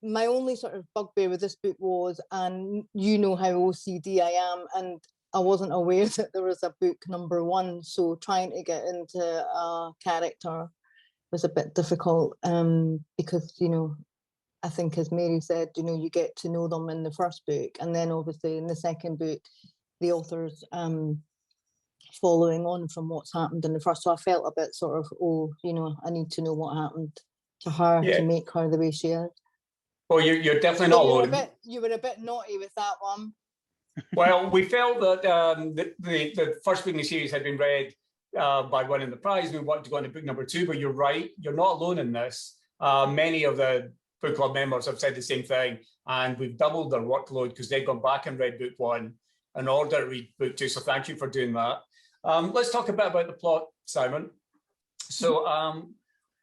my only sort of bugbear with this book was, and you know how OCD I am, and I wasn't aware that there was a book number one, so trying to get into a character was a bit difficult, because, I think, as Mary said, you get to know them in the first book, and then obviously in the second book, the author's following on from what's happened in the first. So I felt a bit sort of, I need to know what happened to her to make her the way she is. Well, you're definitely not alone. You were a bit naughty with that one. Well, we felt that the first book in the series had been read by winning the prize. We wanted to go into book number two, but you're right, you're not alone in this. Many of the book club members have said the same thing, and we've doubled their workload because they've gone back and read book one in order to read book two. So thank you for doing that. Let's talk a bit about the plot, Simon. So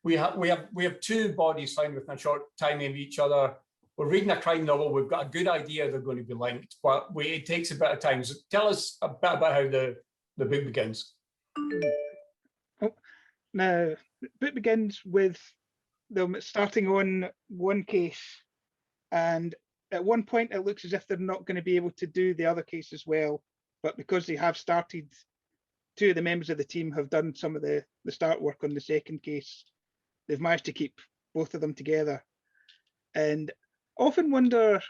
we have two bodies found within a short time of each other. We're reading a crime novel. We've got a good idea they're going to be linked, but it takes a bit of time. So tell us a bit about how the book begins. Now, the book begins with them starting on one case, and at one point it looks as if they're not going to be able to do the other case as well, but because they have started two of the members of the team have done some of the start work on the second case. They've managed to keep both of them together. And often wonder,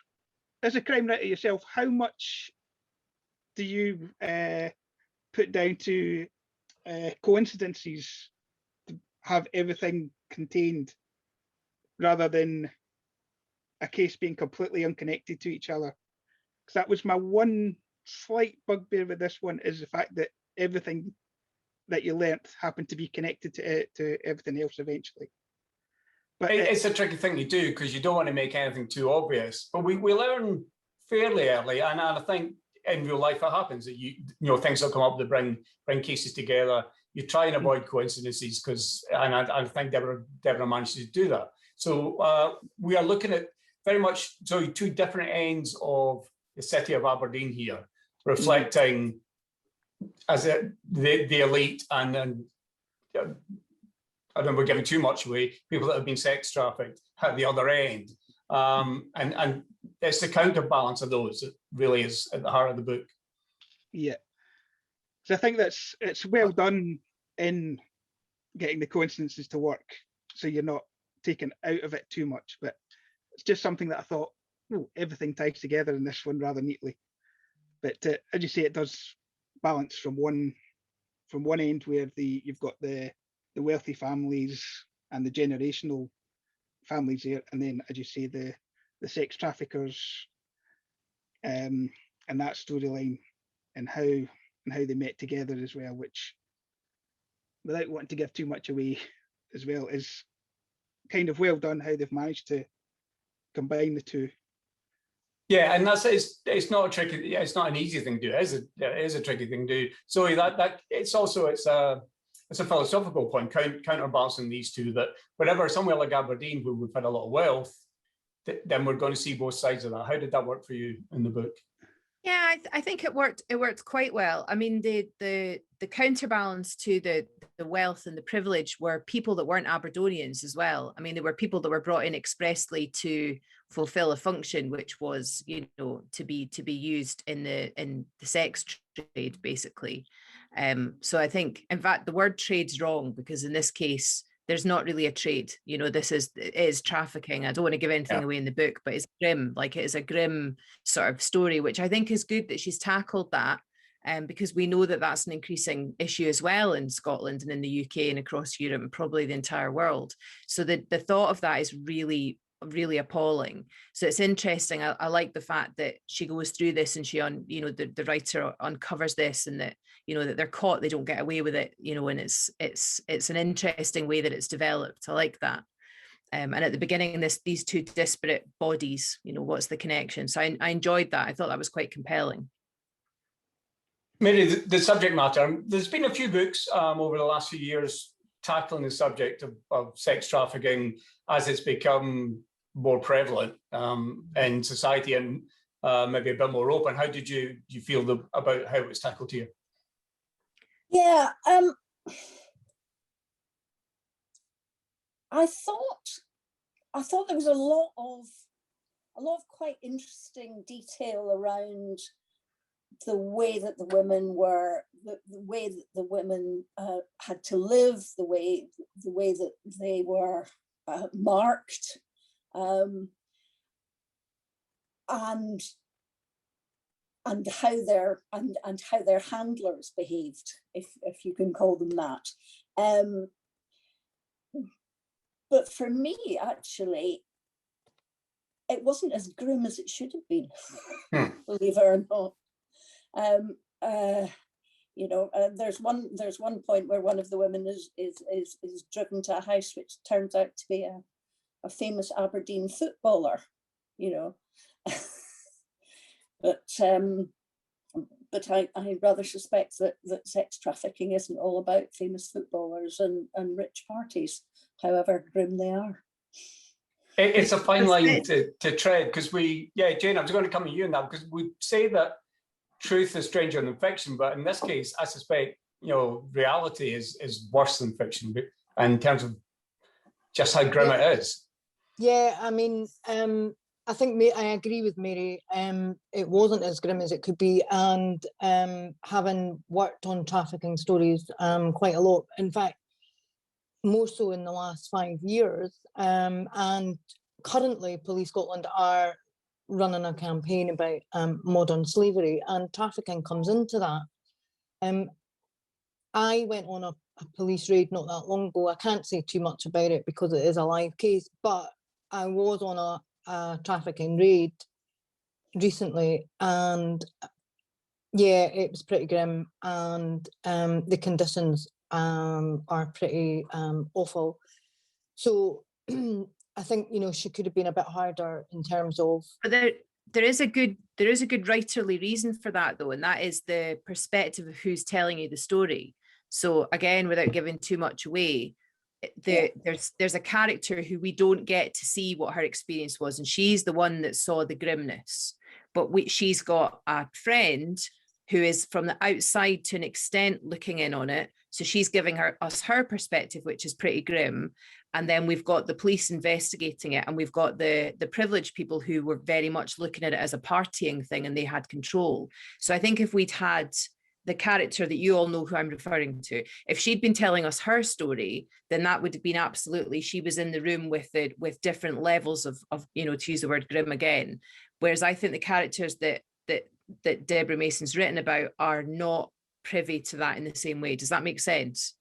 as a crime writer yourself, how much do you put down to coincidences to have everything contained, rather than a case being completely unconnected to each other? Because that was my one slight bugbear with this one, is the fact that everything that you learnt happened to be connected to everything else eventually. But it's a tricky thing to do, because you don't want to make anything too obvious. But we learn fairly early, and I think in real life it happens that you know things will come up that bring cases together. You try and avoid coincidences, because I think Deborah managed to do that. So we are looking at very much two different ends of the city of Aberdeen here, reflecting as the elite, and then I don't know, we're giving too much away, people that have been sex trafficked at the other end. And it's the counterbalance of those that really is at the heart of the book. Yeah. So I think it's well done in getting the coincidences to work, so you're not taken out of it too much. But it's just something that I thought, oh, everything ties together in this one rather neatly. But as you say, it does balance from one end where you've got the wealthy families and the generational families there, and then, as you say, the sex traffickers, and that storyline, and how they met together as well, which, without wanting to give too much away as well, is kind of well done how they've managed to combine the two. Yeah, and it's not an easy thing to do. It is a tricky thing to do. So it's a philosophical point, counterbalancing these two, that whenever somewhere like Aberdeen, where we've had a lot of wealth, then we're going to see both sides of that. How did that work for you in the book? Yeah, I think it worked quite well. I mean, the counterbalance to the wealth and the privilege were people that weren't Aberdonians as well. I mean, there were people that were brought in expressly to fulfill a function, which was, you know, to be used in the sex trade, basically. So I think, in fact, the word trade's wrong, because in this case, there's not really a trade. You know, it is trafficking. I don't want to give anything away in the book, but it's grim. Like, it is a grim sort of story, which I think is good that she's tackled that, because we know that that's an increasing issue as well in Scotland and in the UK and across Europe and probably the entire world. So the thought of that is really, really appalling. So it's interesting. I like the fact that she goes through this, and the writer uncovers this, and that, you know, that they're caught, they don't get away with it, you know, and it's an interesting way that it's developed. I like that. And at the beginning, these two disparate bodies, you know, what's the connection? So I enjoyed that. I thought that was quite compelling. Mary, the subject matter, there's been a few books over the last few years tackling the subject of sex trafficking as it's become more prevalent in society, and maybe a bit more open. How did you feel about how it was tackled here? Yeah, I thought there was a lot of quite interesting detail around the way that the women were, the way that the women had to live, the way that they were marked, and how their handlers behaved, if you can call them that. But for me, actually, it wasn't as grim as it should have been, believe it or not. You know, there's one point where one of the women is driven to a house which turns out to be a famous Aberdeen footballer, you know. But I rather suspect that sex trafficking isn't all about famous footballers and rich parties, however grim they are. It's a fine line to tread, because Jane, I was going to come to you on that, because we say that truth is stranger than fiction, but in this case, I suspect, you know, reality is worse than fiction in terms of just how grim it is. Yeah, I mean, I think I agree with Mary. It wasn't as grim as it could be, and having worked on trafficking stories quite a lot, in fact, more so in the last 5 years, and currently Police Scotland are running a campaign about modern slavery, and trafficking comes into that. I went on a police raid not that long ago. I can't say too much about it because it is a live case, but I was on a trafficking raid recently, and yeah, it was pretty grim, and the conditions are pretty awful. So I think, you know, she could have been a bit harder in terms of. But there is a good writerly reason for that, though, and that is the perspective of who's telling you the story. So again, without giving too much away, there's a character who we don't get to see what her experience was, and she's the one that saw the grimness. But she's got a friend who is from the outside to an extent looking in on it. So she's giving us her perspective, which is pretty grim. And then we've got the police investigating it, and we've got the privileged people who were very much looking at it as a partying thing, and they had control. So I think if we'd had the character that you all know who I'm referring to, if she'd been telling us her story, then that would have been absolutely, she was in the room with different levels of, you know, to use the word grim again. Whereas I think the characters that Deborah Masson's written about are not privy to that in the same way. Does that make sense?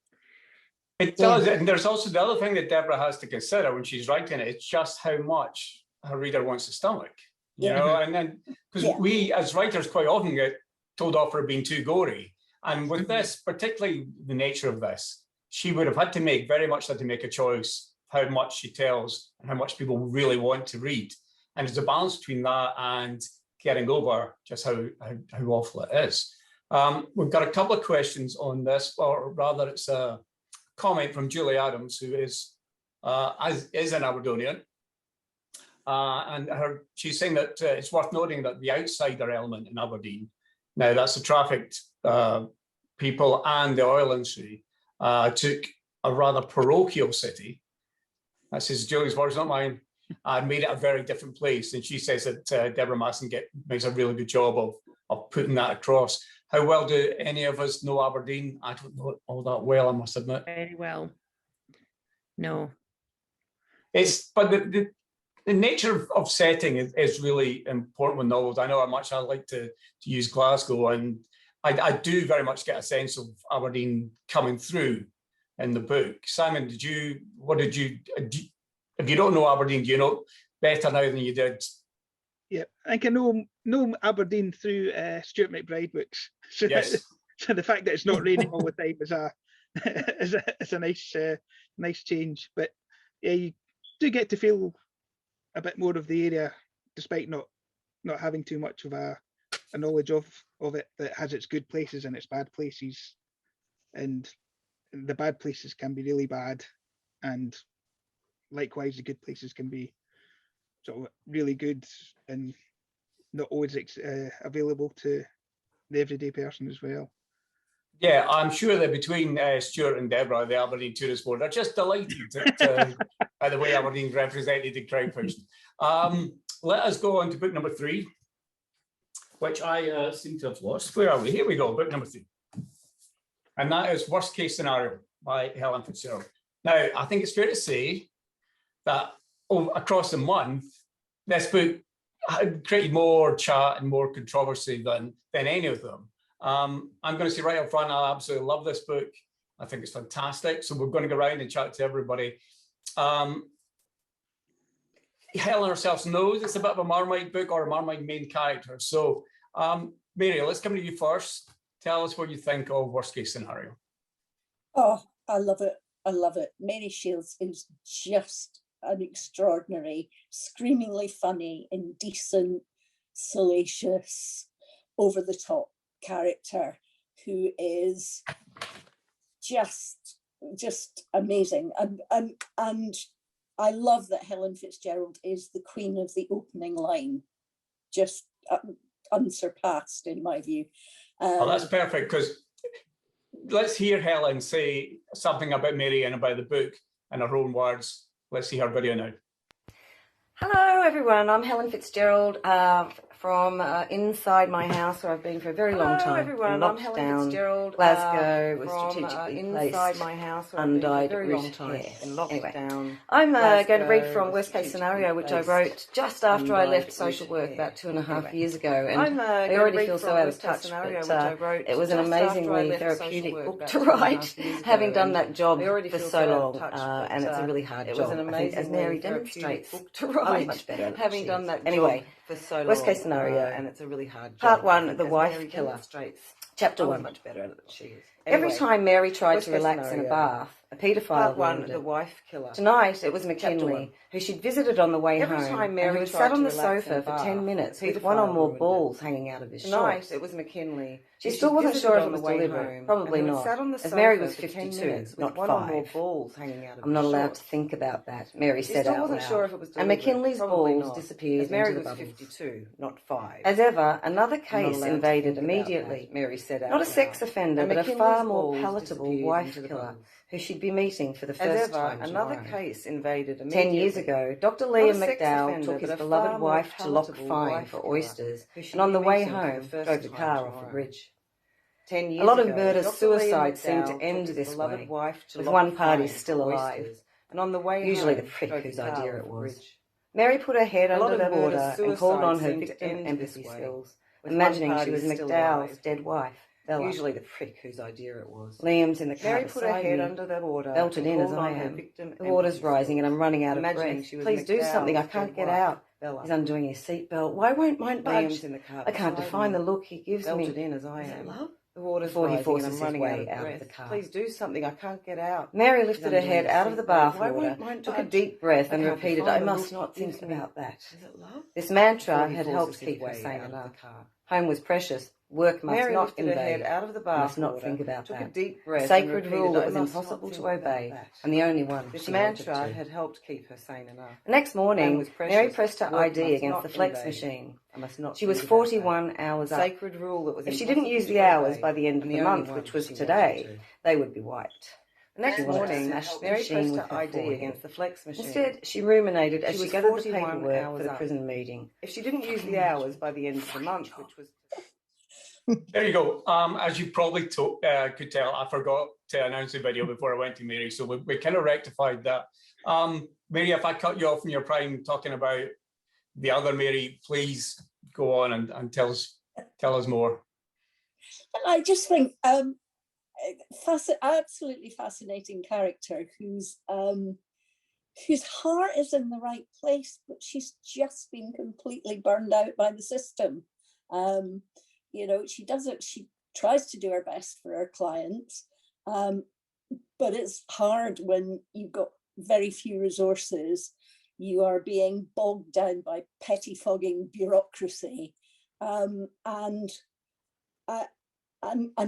It does. And there's also the other thing that Deborah has to consider when she's writing it, it's just how much her reader wants to stomach, you know, and then because we as writers quite often get told off for being too gory. And with this, particularly the nature of this, she would have very much had to make a choice how much she tells and how much people really want to read. And there's a balance between that and getting over just how awful it is. We've got a couple of questions on this, or rather it's a comment from Julie Adams, who is an Aberdonian. And she's saying that it's worth noting that the outsider element in Aberdeen, now that's the trafficked people and the oil industry, took a rather parochial city, that's his Julie's words, not mine, and made it a very different place. And she says that Deborah Masson makes a really good job of putting that across. How well do any of us know Aberdeen? I don't know it all that well, I must admit. Very well. No. But the nature of setting is really important with novels. I know how much I like to use Glasgow, and I do very much get a sense of Aberdeen coming through in the book. Simon, if you don't know Aberdeen, do you know better now than you did? Yeah, I think I know Aberdeen through Stuart McBride books. So, yes. So the fact that it's not raining all the time is a nice change. But yeah, you do get to feel a bit more of the area, despite not having too much of a knowledge of it, that has its good places and its bad places. And the bad places can be really bad, and likewise the good places can be sort of really good and not always available to the everyday person as well. Yeah, I'm sure that between Stuart and Deborah, the Aberdeen Tourist Board are just delighted by the way Aberdeen represented in crime fiction. Let us go on to book number 3, which I seem to have lost. Where are we? Here we go, book number 3. And that is Worst Case Scenario by Helen Fitzgerald. Now, I think it's fair to say that across the month, this book had created more chat and more controversy than any of them. I'm going to say right up front, I absolutely love this book. I think it's fantastic. So we're going to go around and chat to everybody. Helen herself knows it's a bit of a Marmite book, or a Marmite main character. So Mary, let's come to you first. Tell us what you think of Worst Case Scenario. Oh, I love it. I love it. Mary Shields is just an extraordinary, screamingly funny, indecent, salacious, over-the-top character who is just amazing. And I love that Helen Fitzgerald is the queen of the opening line, just unsurpassed in my view. Oh, that's perfect, because let's hear Helen say something about Mary and about the book in her own words. Let's see her video now. Hello everyone, I'm Helen Fitzgerald from inside my house where I've been for a very long time. Everyone, I'm Helen Lockdown, Fitzgerald Glasgow was from strategically inside placed, my house where I've been for a undyed very root long time. hair. In Anyway, lockdown, I'm going to read Glasgow from was Worst Case strategically Scenario, which I placed, wrote just after I undyed left root social work hair. about 2.5 Anyway, years ago, and I'm I gonna already read feel so from out of Worst Case touch, Scenario, but which I wrote it was an just after I amazingly left social therapeutic work book about to 2.5 write, years ago, having done and that job I already for feel so so out of long, touch, and it's a really hard it job. was an I think, as amazingly Mary therapeutic demonstrates, book to I'm write, much better at it having than done she that is. Anyway, job for so long, Worst Case Scenario, and it's a really hard job. Part I 1, think, The as Wife Mary Killer. demonstrates, Chapter I'm 1. much better at it than she is. Every Anyway, time Mary tried Worst to Case relax in a Scenario. bath, a paedophile Part 1, ruined The it. Wife Killer. Tonight, it was Chapter McKinley, 1. who she'd visited on the way Every home, time and Mary who had tried sat to on the relax in sofa a for 10 bath, minutes a with one or paedophile more ruined it. balls hanging out of his Tonight, shorts. it was McKinley. She who still she'd wasn't visited sure if on it was the way deliberate. home, Probably and who had not, sat on the as Mary sofa was for 10 52, minutes with not one or more 5. balls hanging out of I'm his not allowed shorts. to think about that, Mary She said still out wasn't loud. sure if it was And deliberate. McKinley's Probably balls not, disappeared as Mary into the was bubbles. 52, not 5. As ever, another I'm not case allowed to invaded think about immediately. that, Mary said out Not a loud. sex offender, And but a McKinley's far more balls palatable disappeared wife into the killer bubbles. who she'd be meeting for the As first ever, time another tomorrow. case invaded 10 immediately. years ago, Dr. Not Liam a sex McDowell offender, took his but a beloved far more wife to Loch palatable Fyne wife for killer oysters, who she'd and on be the way meeting for the home first drove the time car off a tomorrow. bridge. 10 years A lot of ago, murder Dr. Liam suicides seem to McDowell end took his this beloved way, wife to with Loch one party Fyne still for alive, oysters, and on the way usually home, the prick drove whose the car idea off it a was. bridge. Mary put her head A lot under of the murder water and called on her suicides seem to victim end empathy this way, skills, with imagining one she was party still McDowell's alive, dead wife, Bella. usually the prick whose idea it was. Liam's in the car Mary put her beside head me, under the water belted and in as called I on her am. victim The water's empathy rising and skills, I'm running out of imagining breath. she was Please do something, I McDowell's can't dead get wife, out. Bella. He's undoing his seatbelt. Why won't mine budge? Liam's in the car I can't beside define me, the look he gives belted me. in as I Is it am. love? The water's Before he rising forces and his I'm running way out out of of the breath. car. Please do something, I can't get out. Mary He's lifted her undoing head his out of the seatbelt. bath Why water, won't mine took a budge? deep breath I and can't repeated, define I the must look not he gives think me. about that. Is it love? This mantra Before he had forces helped his keep her way sane out of enough. the car. Home was precious. Work must Mary not lifted her head invade. out of the I must bath not water, think about took that. a deep A breath and sacred repeated, rule that I was must impossible not to think about obey, that. and the only one This she wanted mantra to. had helped keep her sane enough. The next Home morning, was Mary precious. pressed her Work ID must against not the flex invade. machine. I must not She was think about that. 41 hours up. Sacred rule that was If she didn't impossible use to the hours obey, by the end of and the the only month, one which was she wanted today, to. they would be wiped. The next She wanted to morning, smash the Mary machine pressed with her her ID forehead. against the flex machine. Instead, she ruminated as She she was gathered the 41 paperwork for hours the up. prison meeting. If she didn't use the hours by the end of the month, which was There you go. As you probably could tell, I forgot to announce the video before I went to Mary, so we kind of rectified that. Mary, if I cut you off in your prime talking about the other Mary, please go on and tell us more. I just think absolutely fascinating character whose heart is in the right place, but she's just been completely burned out by the system. You know, she tries to do her best for her clients, but it's hard when you've got very few resources. You are being bogged down by pettifogging bureaucracy, and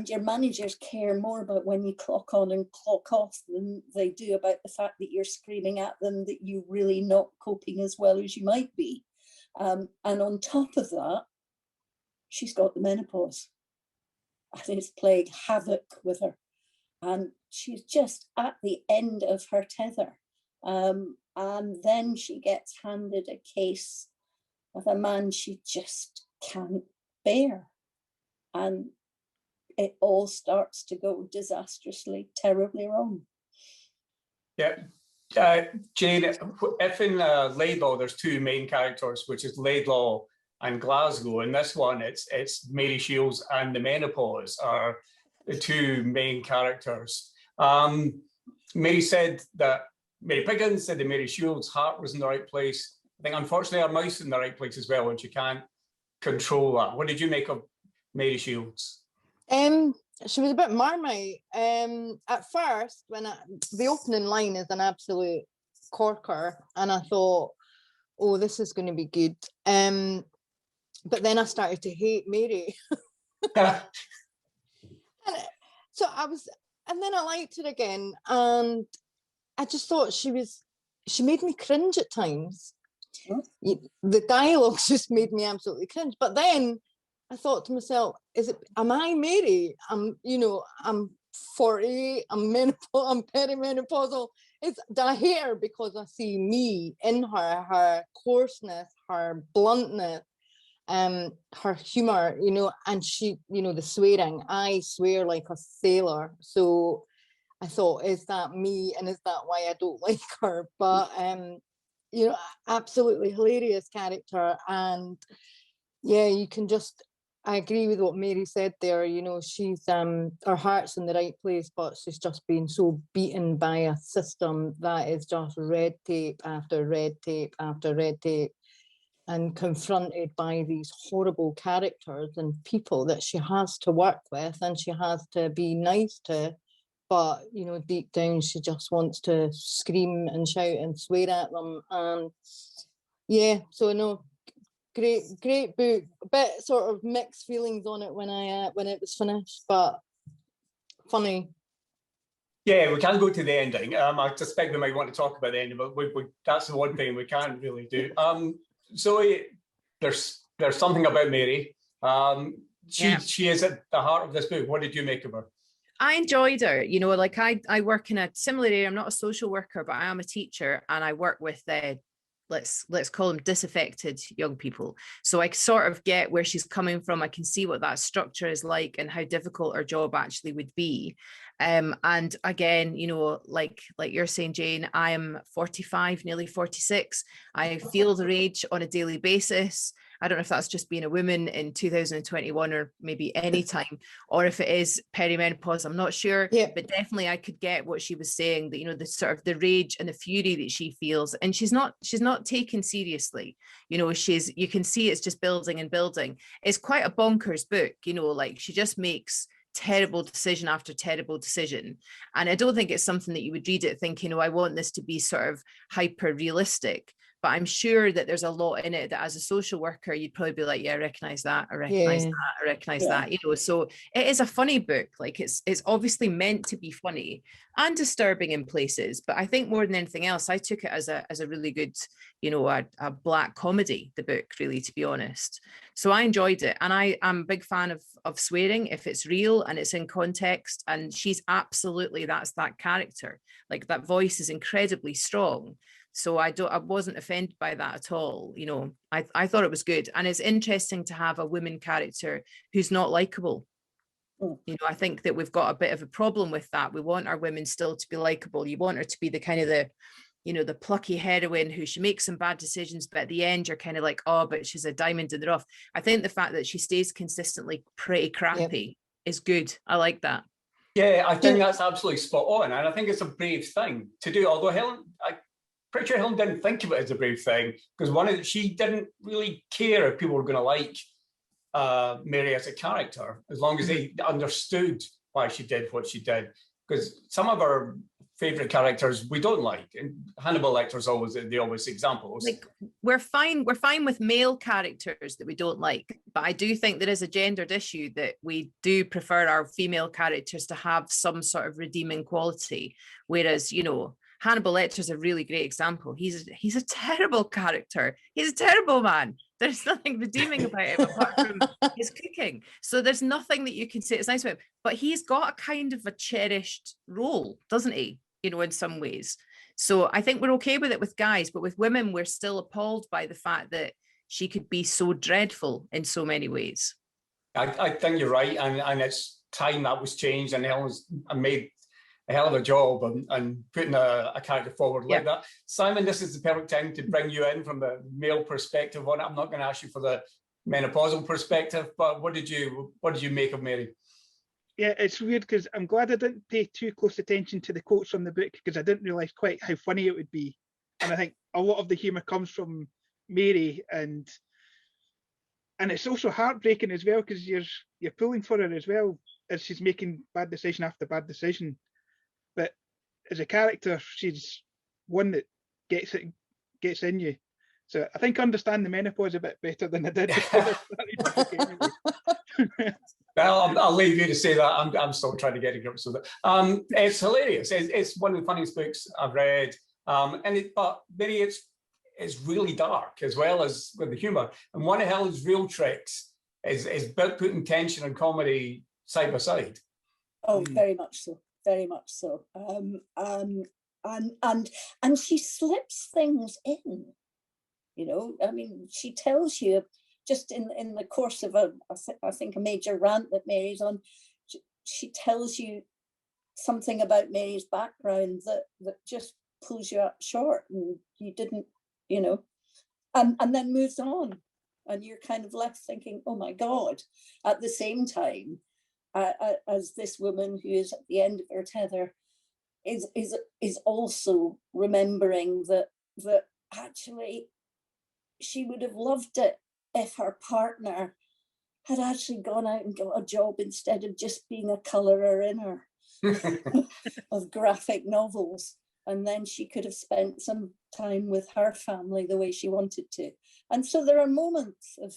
your managers care more about when you clock on and clock off than they do about the fact that you're screaming at them that you're really not coping as well as you might be. And on top of that, she's got the menopause. And it's playing havoc with her. And she's just at the end of her tether. And then she gets handed a case of a man she just can't bear. And it all starts to go disastrously, terribly wrong. Yeah. Jane, if in Laidlaw there's two main characters, which is Laidlaw and Glasgow, in this one it's Mary Shields and the menopause are the two main characters. Mary Picken said that Mary Shields' heart was in the right place. I think unfortunately her mouth's in the right place as well, and she can't control that. What did you make of Mary Shields? She was a bit Marmite. At first, the opening line is an absolute corker, and I thought, oh, this is going to be good. But then I started to hate Mary. And then I liked her again, and I just thought she made me cringe at times. The dialogue just made me absolutely cringe. But then I thought to myself, am I Mary? I'm 48, I'm perimenopausal. I hate her because I see me in her coarseness, her bluntness, her humor, you know, and she, you know, the swearing. I swear like a sailor. So I thought, is that me, and is that why I don't like her? But you know, absolutely hilarious character. And yeah, you can just, I agree with what Mary said there. You know, she's her heart's in the right place, but she's just been so beaten by a system that is just red tape after red tape after red tape, and confronted by these horrible characters and people that she has to work with and she has to be nice to. But, you know, deep down, she just wants to scream and shout and swear at them. And yeah, so no, great book. A bit sort of mixed feelings on it when it was finished, but funny. Yeah, we can't go to the ending. I suspect we might want to talk about the ending, but that's the one thing we can't really do. Zoe, there's something about Mary. She is at the heart of this book. What did you make of her? I enjoyed her. You know, like I work in a similar area. I'm not a social worker, but I am a teacher, and I work with let's call them disaffected young people. So I sort of get where she's coming from. I can see what that structure is like and how difficult her job actually would be. And again, you know, like you're saying, Jane, I am 45, nearly 46. I feel the rage on a daily basis. I don't know if that's just being a woman in 2021 or maybe any time, or if it is perimenopause, I'm not sure. Yeah. But definitely I could get what she was saying, that, you know, the sort of the rage and the fury that she feels, and she's not taken seriously. You know, you can see it's just building and building. It's quite a bonkers book, you know, like she just makes terrible decision after terrible decision. And I don't think it's something that you would read it thinking, oh, I want this to be sort of hyper realistic. But I'm sure that there's a lot in it that as a social worker, you'd probably be like, yeah, I recognize that, I recognize that, I recognize that, you know. So it is a funny book. Like it's obviously meant to be funny and disturbing in places. But I think more than anything else, I took it as a really good, you know, a black comedy, the book, really, to be honest. So I enjoyed it. And I'm a big fan of swearing if it's real and it's in context. And she's absolutely, that's that character. Like that voice is incredibly strong. So I wasn't offended by that at all. You know, I thought it was good. And it's interesting to have a woman character who's not likable. You know, I think that we've got a bit of a problem with that. We want our women still to be likable. You want her to be the kind of the plucky heroine who she makes some bad decisions, but at the end you're kind of like, oh, but she's a diamond in the rough. I think the fact that she stays consistently pretty crappy is good. I like that. Yeah, I think that's absolutely spot on. And I think it's a brave thing to do. Although pretty sure Helen didn't think of it as a brave thing, because she didn't really care if people were going to like Mary as a character, as long as they understood why she did what she did. Because some of her favorite characters we don't like, and Hannibal Lecter's always the obvious examples. Like we're fine with male characters that we don't like, but I do think there is a gendered issue that we do prefer our female characters to have some sort of redeeming quality, whereas, you know, Hannibal Lecter is a really great example. He's a terrible character. He's a terrible man. There's nothing redeeming about him apart from his cooking. So there's nothing that you can say it's nice about him. But he's got a kind of a cherished role, doesn't he? You know, in some ways. So I think we're okay with it with guys, but with women, we're still appalled by the fact that she could be so dreadful in so many ways. I think you're right, and it's time that was changed, and Helen's made a hell of a job and putting a character forward like that. Simon, this is the perfect time to bring you in from the male perspective on it. I'm not going to ask you for the menopausal perspective, but what did you make of Mary? Yeah, it's weird because I'm glad I didn't pay too close attention to the quotes from the book, because I didn't realise quite how funny it would be. And I think a lot of the humour comes from Mary, and it's also heartbreaking as well, because you're pulling for her as well as she's making bad decision after bad decision. But as a character, she's one that gets in you. So I think I understand the menopause a bit better than I did before I started. Well, I'll leave you to say that. I'm still trying to get a grip with it. It's hilarious. It's one of the funniest books I've read. But Mary, it's really dark as well as with the humour. And one of Helen's real tricks is putting tension and comedy side by side. Oh, very much so, very much so. And she slips things in, you know. I mean, she tells you just in the course of I think a major rant that Mary's on, she tells you something about Mary's background that just pulls you up short, and you didn't, you know, and then moves on, and you're kind of left thinking, oh my God. At the same time, as this woman who is at the end of her tether is also remembering that actually she would have loved it if her partner had actually gone out and got a job instead of just being a colourer inner of graphic novels. And then she could have spent some time with her family the way she wanted to. And so there are moments of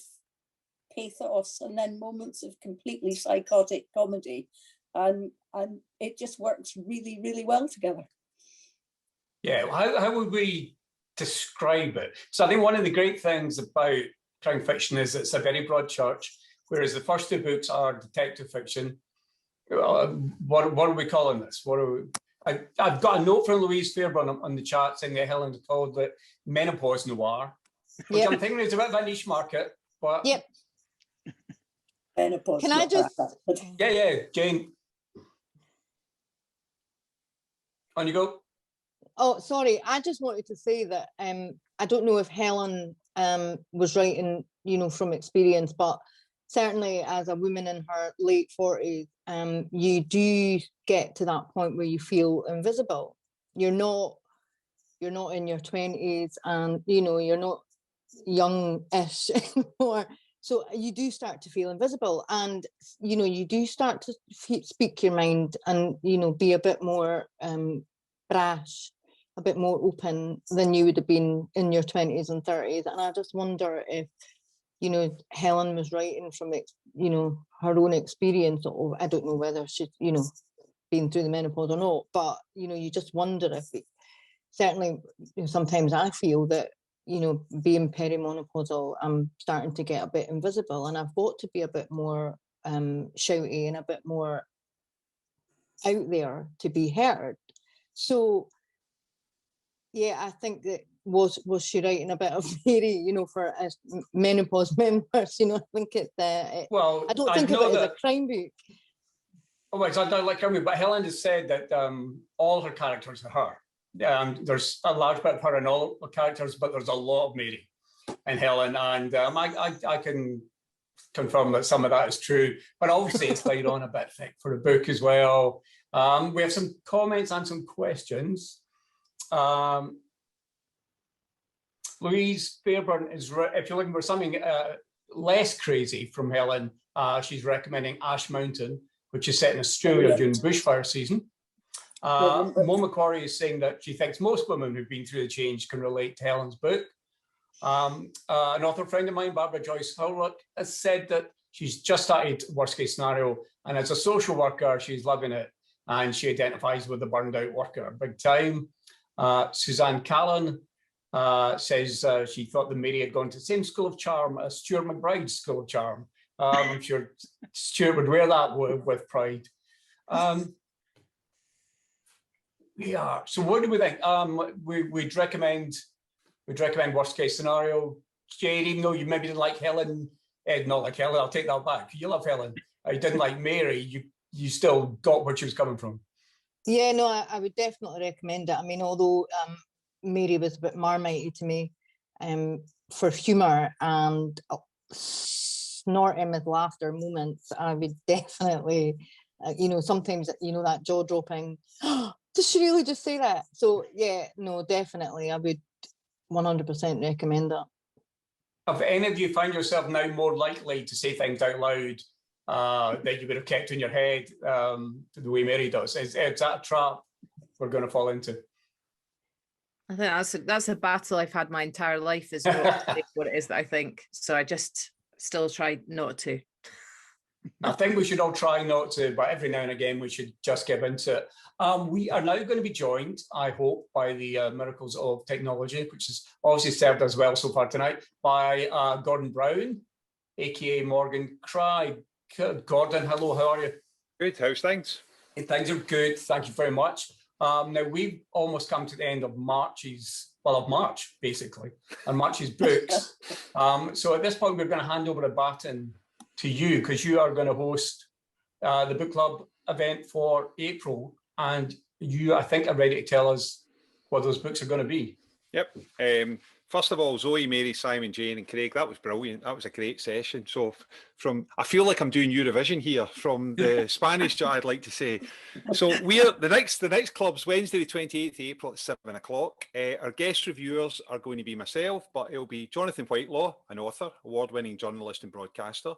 pathos and then moments of completely psychotic comedy. And it just works really, really well together. Yeah, how would we describe it? So I think one of the great things about crime fiction is it's a very broad church, whereas the first two books are detective fiction. What are we calling this? I've got a note from Louise Fairburn on the chat saying that Helen called it menopause noir, which I'm thinking is a bit of a niche market. But menopause. Can I just? Yeah, Jane. On you go. Oh, sorry. I just wanted to say that I don't know if Helen was writing, you know, from experience, but certainly as a woman in her late 40s, you do get to that point where you feel invisible. You're not in your 20s, and you know you're not young-ish anymore. So you do start to feel invisible, and you know you do start to speak your mind, and you know be a bit more brash, a bit more open than you would have been in your 20s and 30s. And I just wonder if, you know, Helen was writing from, you know, her own experience, or I don't know whether she's, you know, been through the menopause or not, but, you know, you just wonder if certainly, you know, sometimes I feel that, you know, being perimenopausal, I'm starting to get a bit invisible, and I've got to be a bit more shouty and a bit more out there to be heard. So, yeah, I think that was she writing a bit of Mary, you know, for menopause members, you know, I think well, I don't think of it as a crime book. Oh, it's not like crime book, but Helen has said that all her characters are her. There's a large bit of her in all the characters, but there's a lot of Mary and Helen, and I can confirm that some of that is true, but obviously it's laid on a bit thick for a book as well. We have some comments and some questions. Louise Fairburn is, if you're looking for something less crazy from Helen, she's recommending Ash Mountain, which is set in Australia during bushfire season. Mo Macquarie is saying that she thinks most women who've been through the change can relate to Helen's book. An author friend of mine, Barbara Joyce Hurlock, has said that she's just started Worst Case Scenario, and as a social worker, she's loving it, and she identifies with the burned out worker big time. Suzanne Callan says she thought that Mary had gone to the same school of charm as Stuart McBride's school of charm. I'm sure Stuart would wear that with pride. Yeah. So what do we think? We'd recommend Worst Case Scenario. Jane, even though you maybe didn't like Helen, not like Helen, I'll take that back. You love Helen. You didn't like Mary. You still got where she was coming from. Yeah, no, I would definitely recommend it. I mean, although Mary was a bit marmitey to me for humour and snorting with laughter moments, I would definitely, you know, sometimes, you know, that jaw-dropping, did she really just say that? So, yeah, no, definitely, I would 100% recommend that. Have any of you find yourself now more likely to say things out loud that you would have kept in your head the way Mary does? Is that a trap we're going to fall into? I think that's a battle I've had my entire life, is not to say what it is that I think. So I just still try not to. I think we should all try not to, but every now and again we should just give into it. We are now going to be joined, I hope, by the miracles of technology, which has obviously served us well so far tonight, by Gordon Brown, aka Morgan Cry. Gordon, hello, how are you? Good, how's things? Things are good. Thank you very much. Now we've almost come to the end of March, basically, and March's books. So at this point, we're going to hand over the baton to you because you are going to host the book club event for April, and you, I think, are ready to tell us what those books are going to be. Yep. First of all, Zoe, Mary, Simon, Jane and Craig, that was brilliant. That was a great session. So I feel like I'm doing Eurovision here from the Spanish, I'd like to say. So the next club's Wednesday, the 28th of April at 7 o'clock. Our guest reviewers are going to be myself, but it'll be Jonathan Whitelaw, an author, award-winning journalist and broadcaster,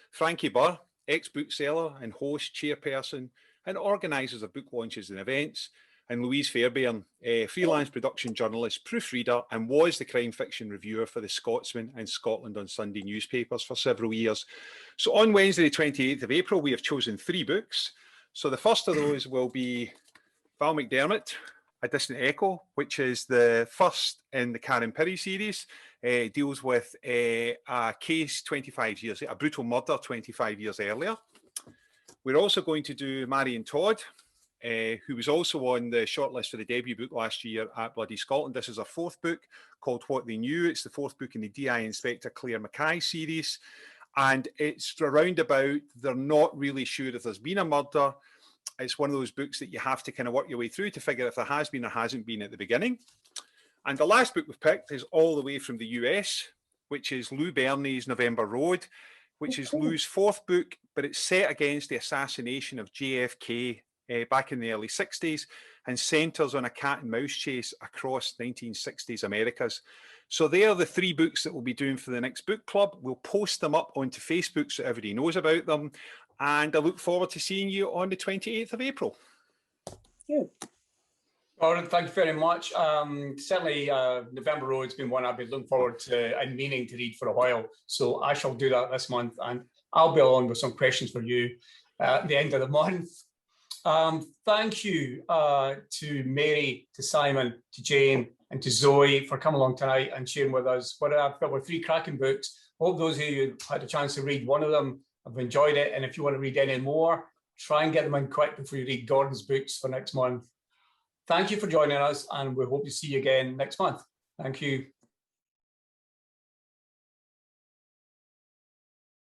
Frankie Burr, ex-bookseller and host, chairperson and organisers of book launches and events, and Louise Fairbairn, a freelance production journalist, proofreader, and was the crime fiction reviewer for the Scotsman and Scotland on Sunday newspapers for several years. So on Wednesday, the 28th of April, we have chosen 3 books. So the first of those will be Val McDermott, A Distant Echo, which is the first in the Karen Pirie series. Deals with a case 25 years, a brutal murder 25 years earlier. We're also going to do Marion Todd, who was also on the shortlist for the debut book last year at Bloody Scotland. This is her 4th book called What They Knew. It's the 4th book in the DI Inspector Claire Mackay series. And it's around about, they're not really sure if there's been a murder. It's one of those books that you have to kind of work your way through to figure if there has been or hasn't been at the beginning. And the last book we've picked is all the way from the US, which is Lou Berney's November Road, which is Lou's 4th book, but it's set against the assassination of JFK back in the early 60s and centres on a cat and mouse chase across 1960s Americas. So they are the 3 books that we'll be doing for the next book club. We'll post them up onto Facebook so everybody knows about them. And I look forward to seeing you on the 28th of April. Good. Lauren, thank you very much. Certainly, November Road's been one I've been looking forward to and meaning to read for a while. So I shall do that this month, and I'll be along with some questions for you at the end of the month. Thank you to Mary, to Simon, to Jane, and to Zoe for coming along tonight and sharing with us what I've got with 3 cracking books. Hope those of you who had a chance to read one of them have enjoyed it. And if you want to read any more, try and get them in quick before you read Gordon's books for next month. Thank you for joining us, and we hope to see you again next month. Thank you.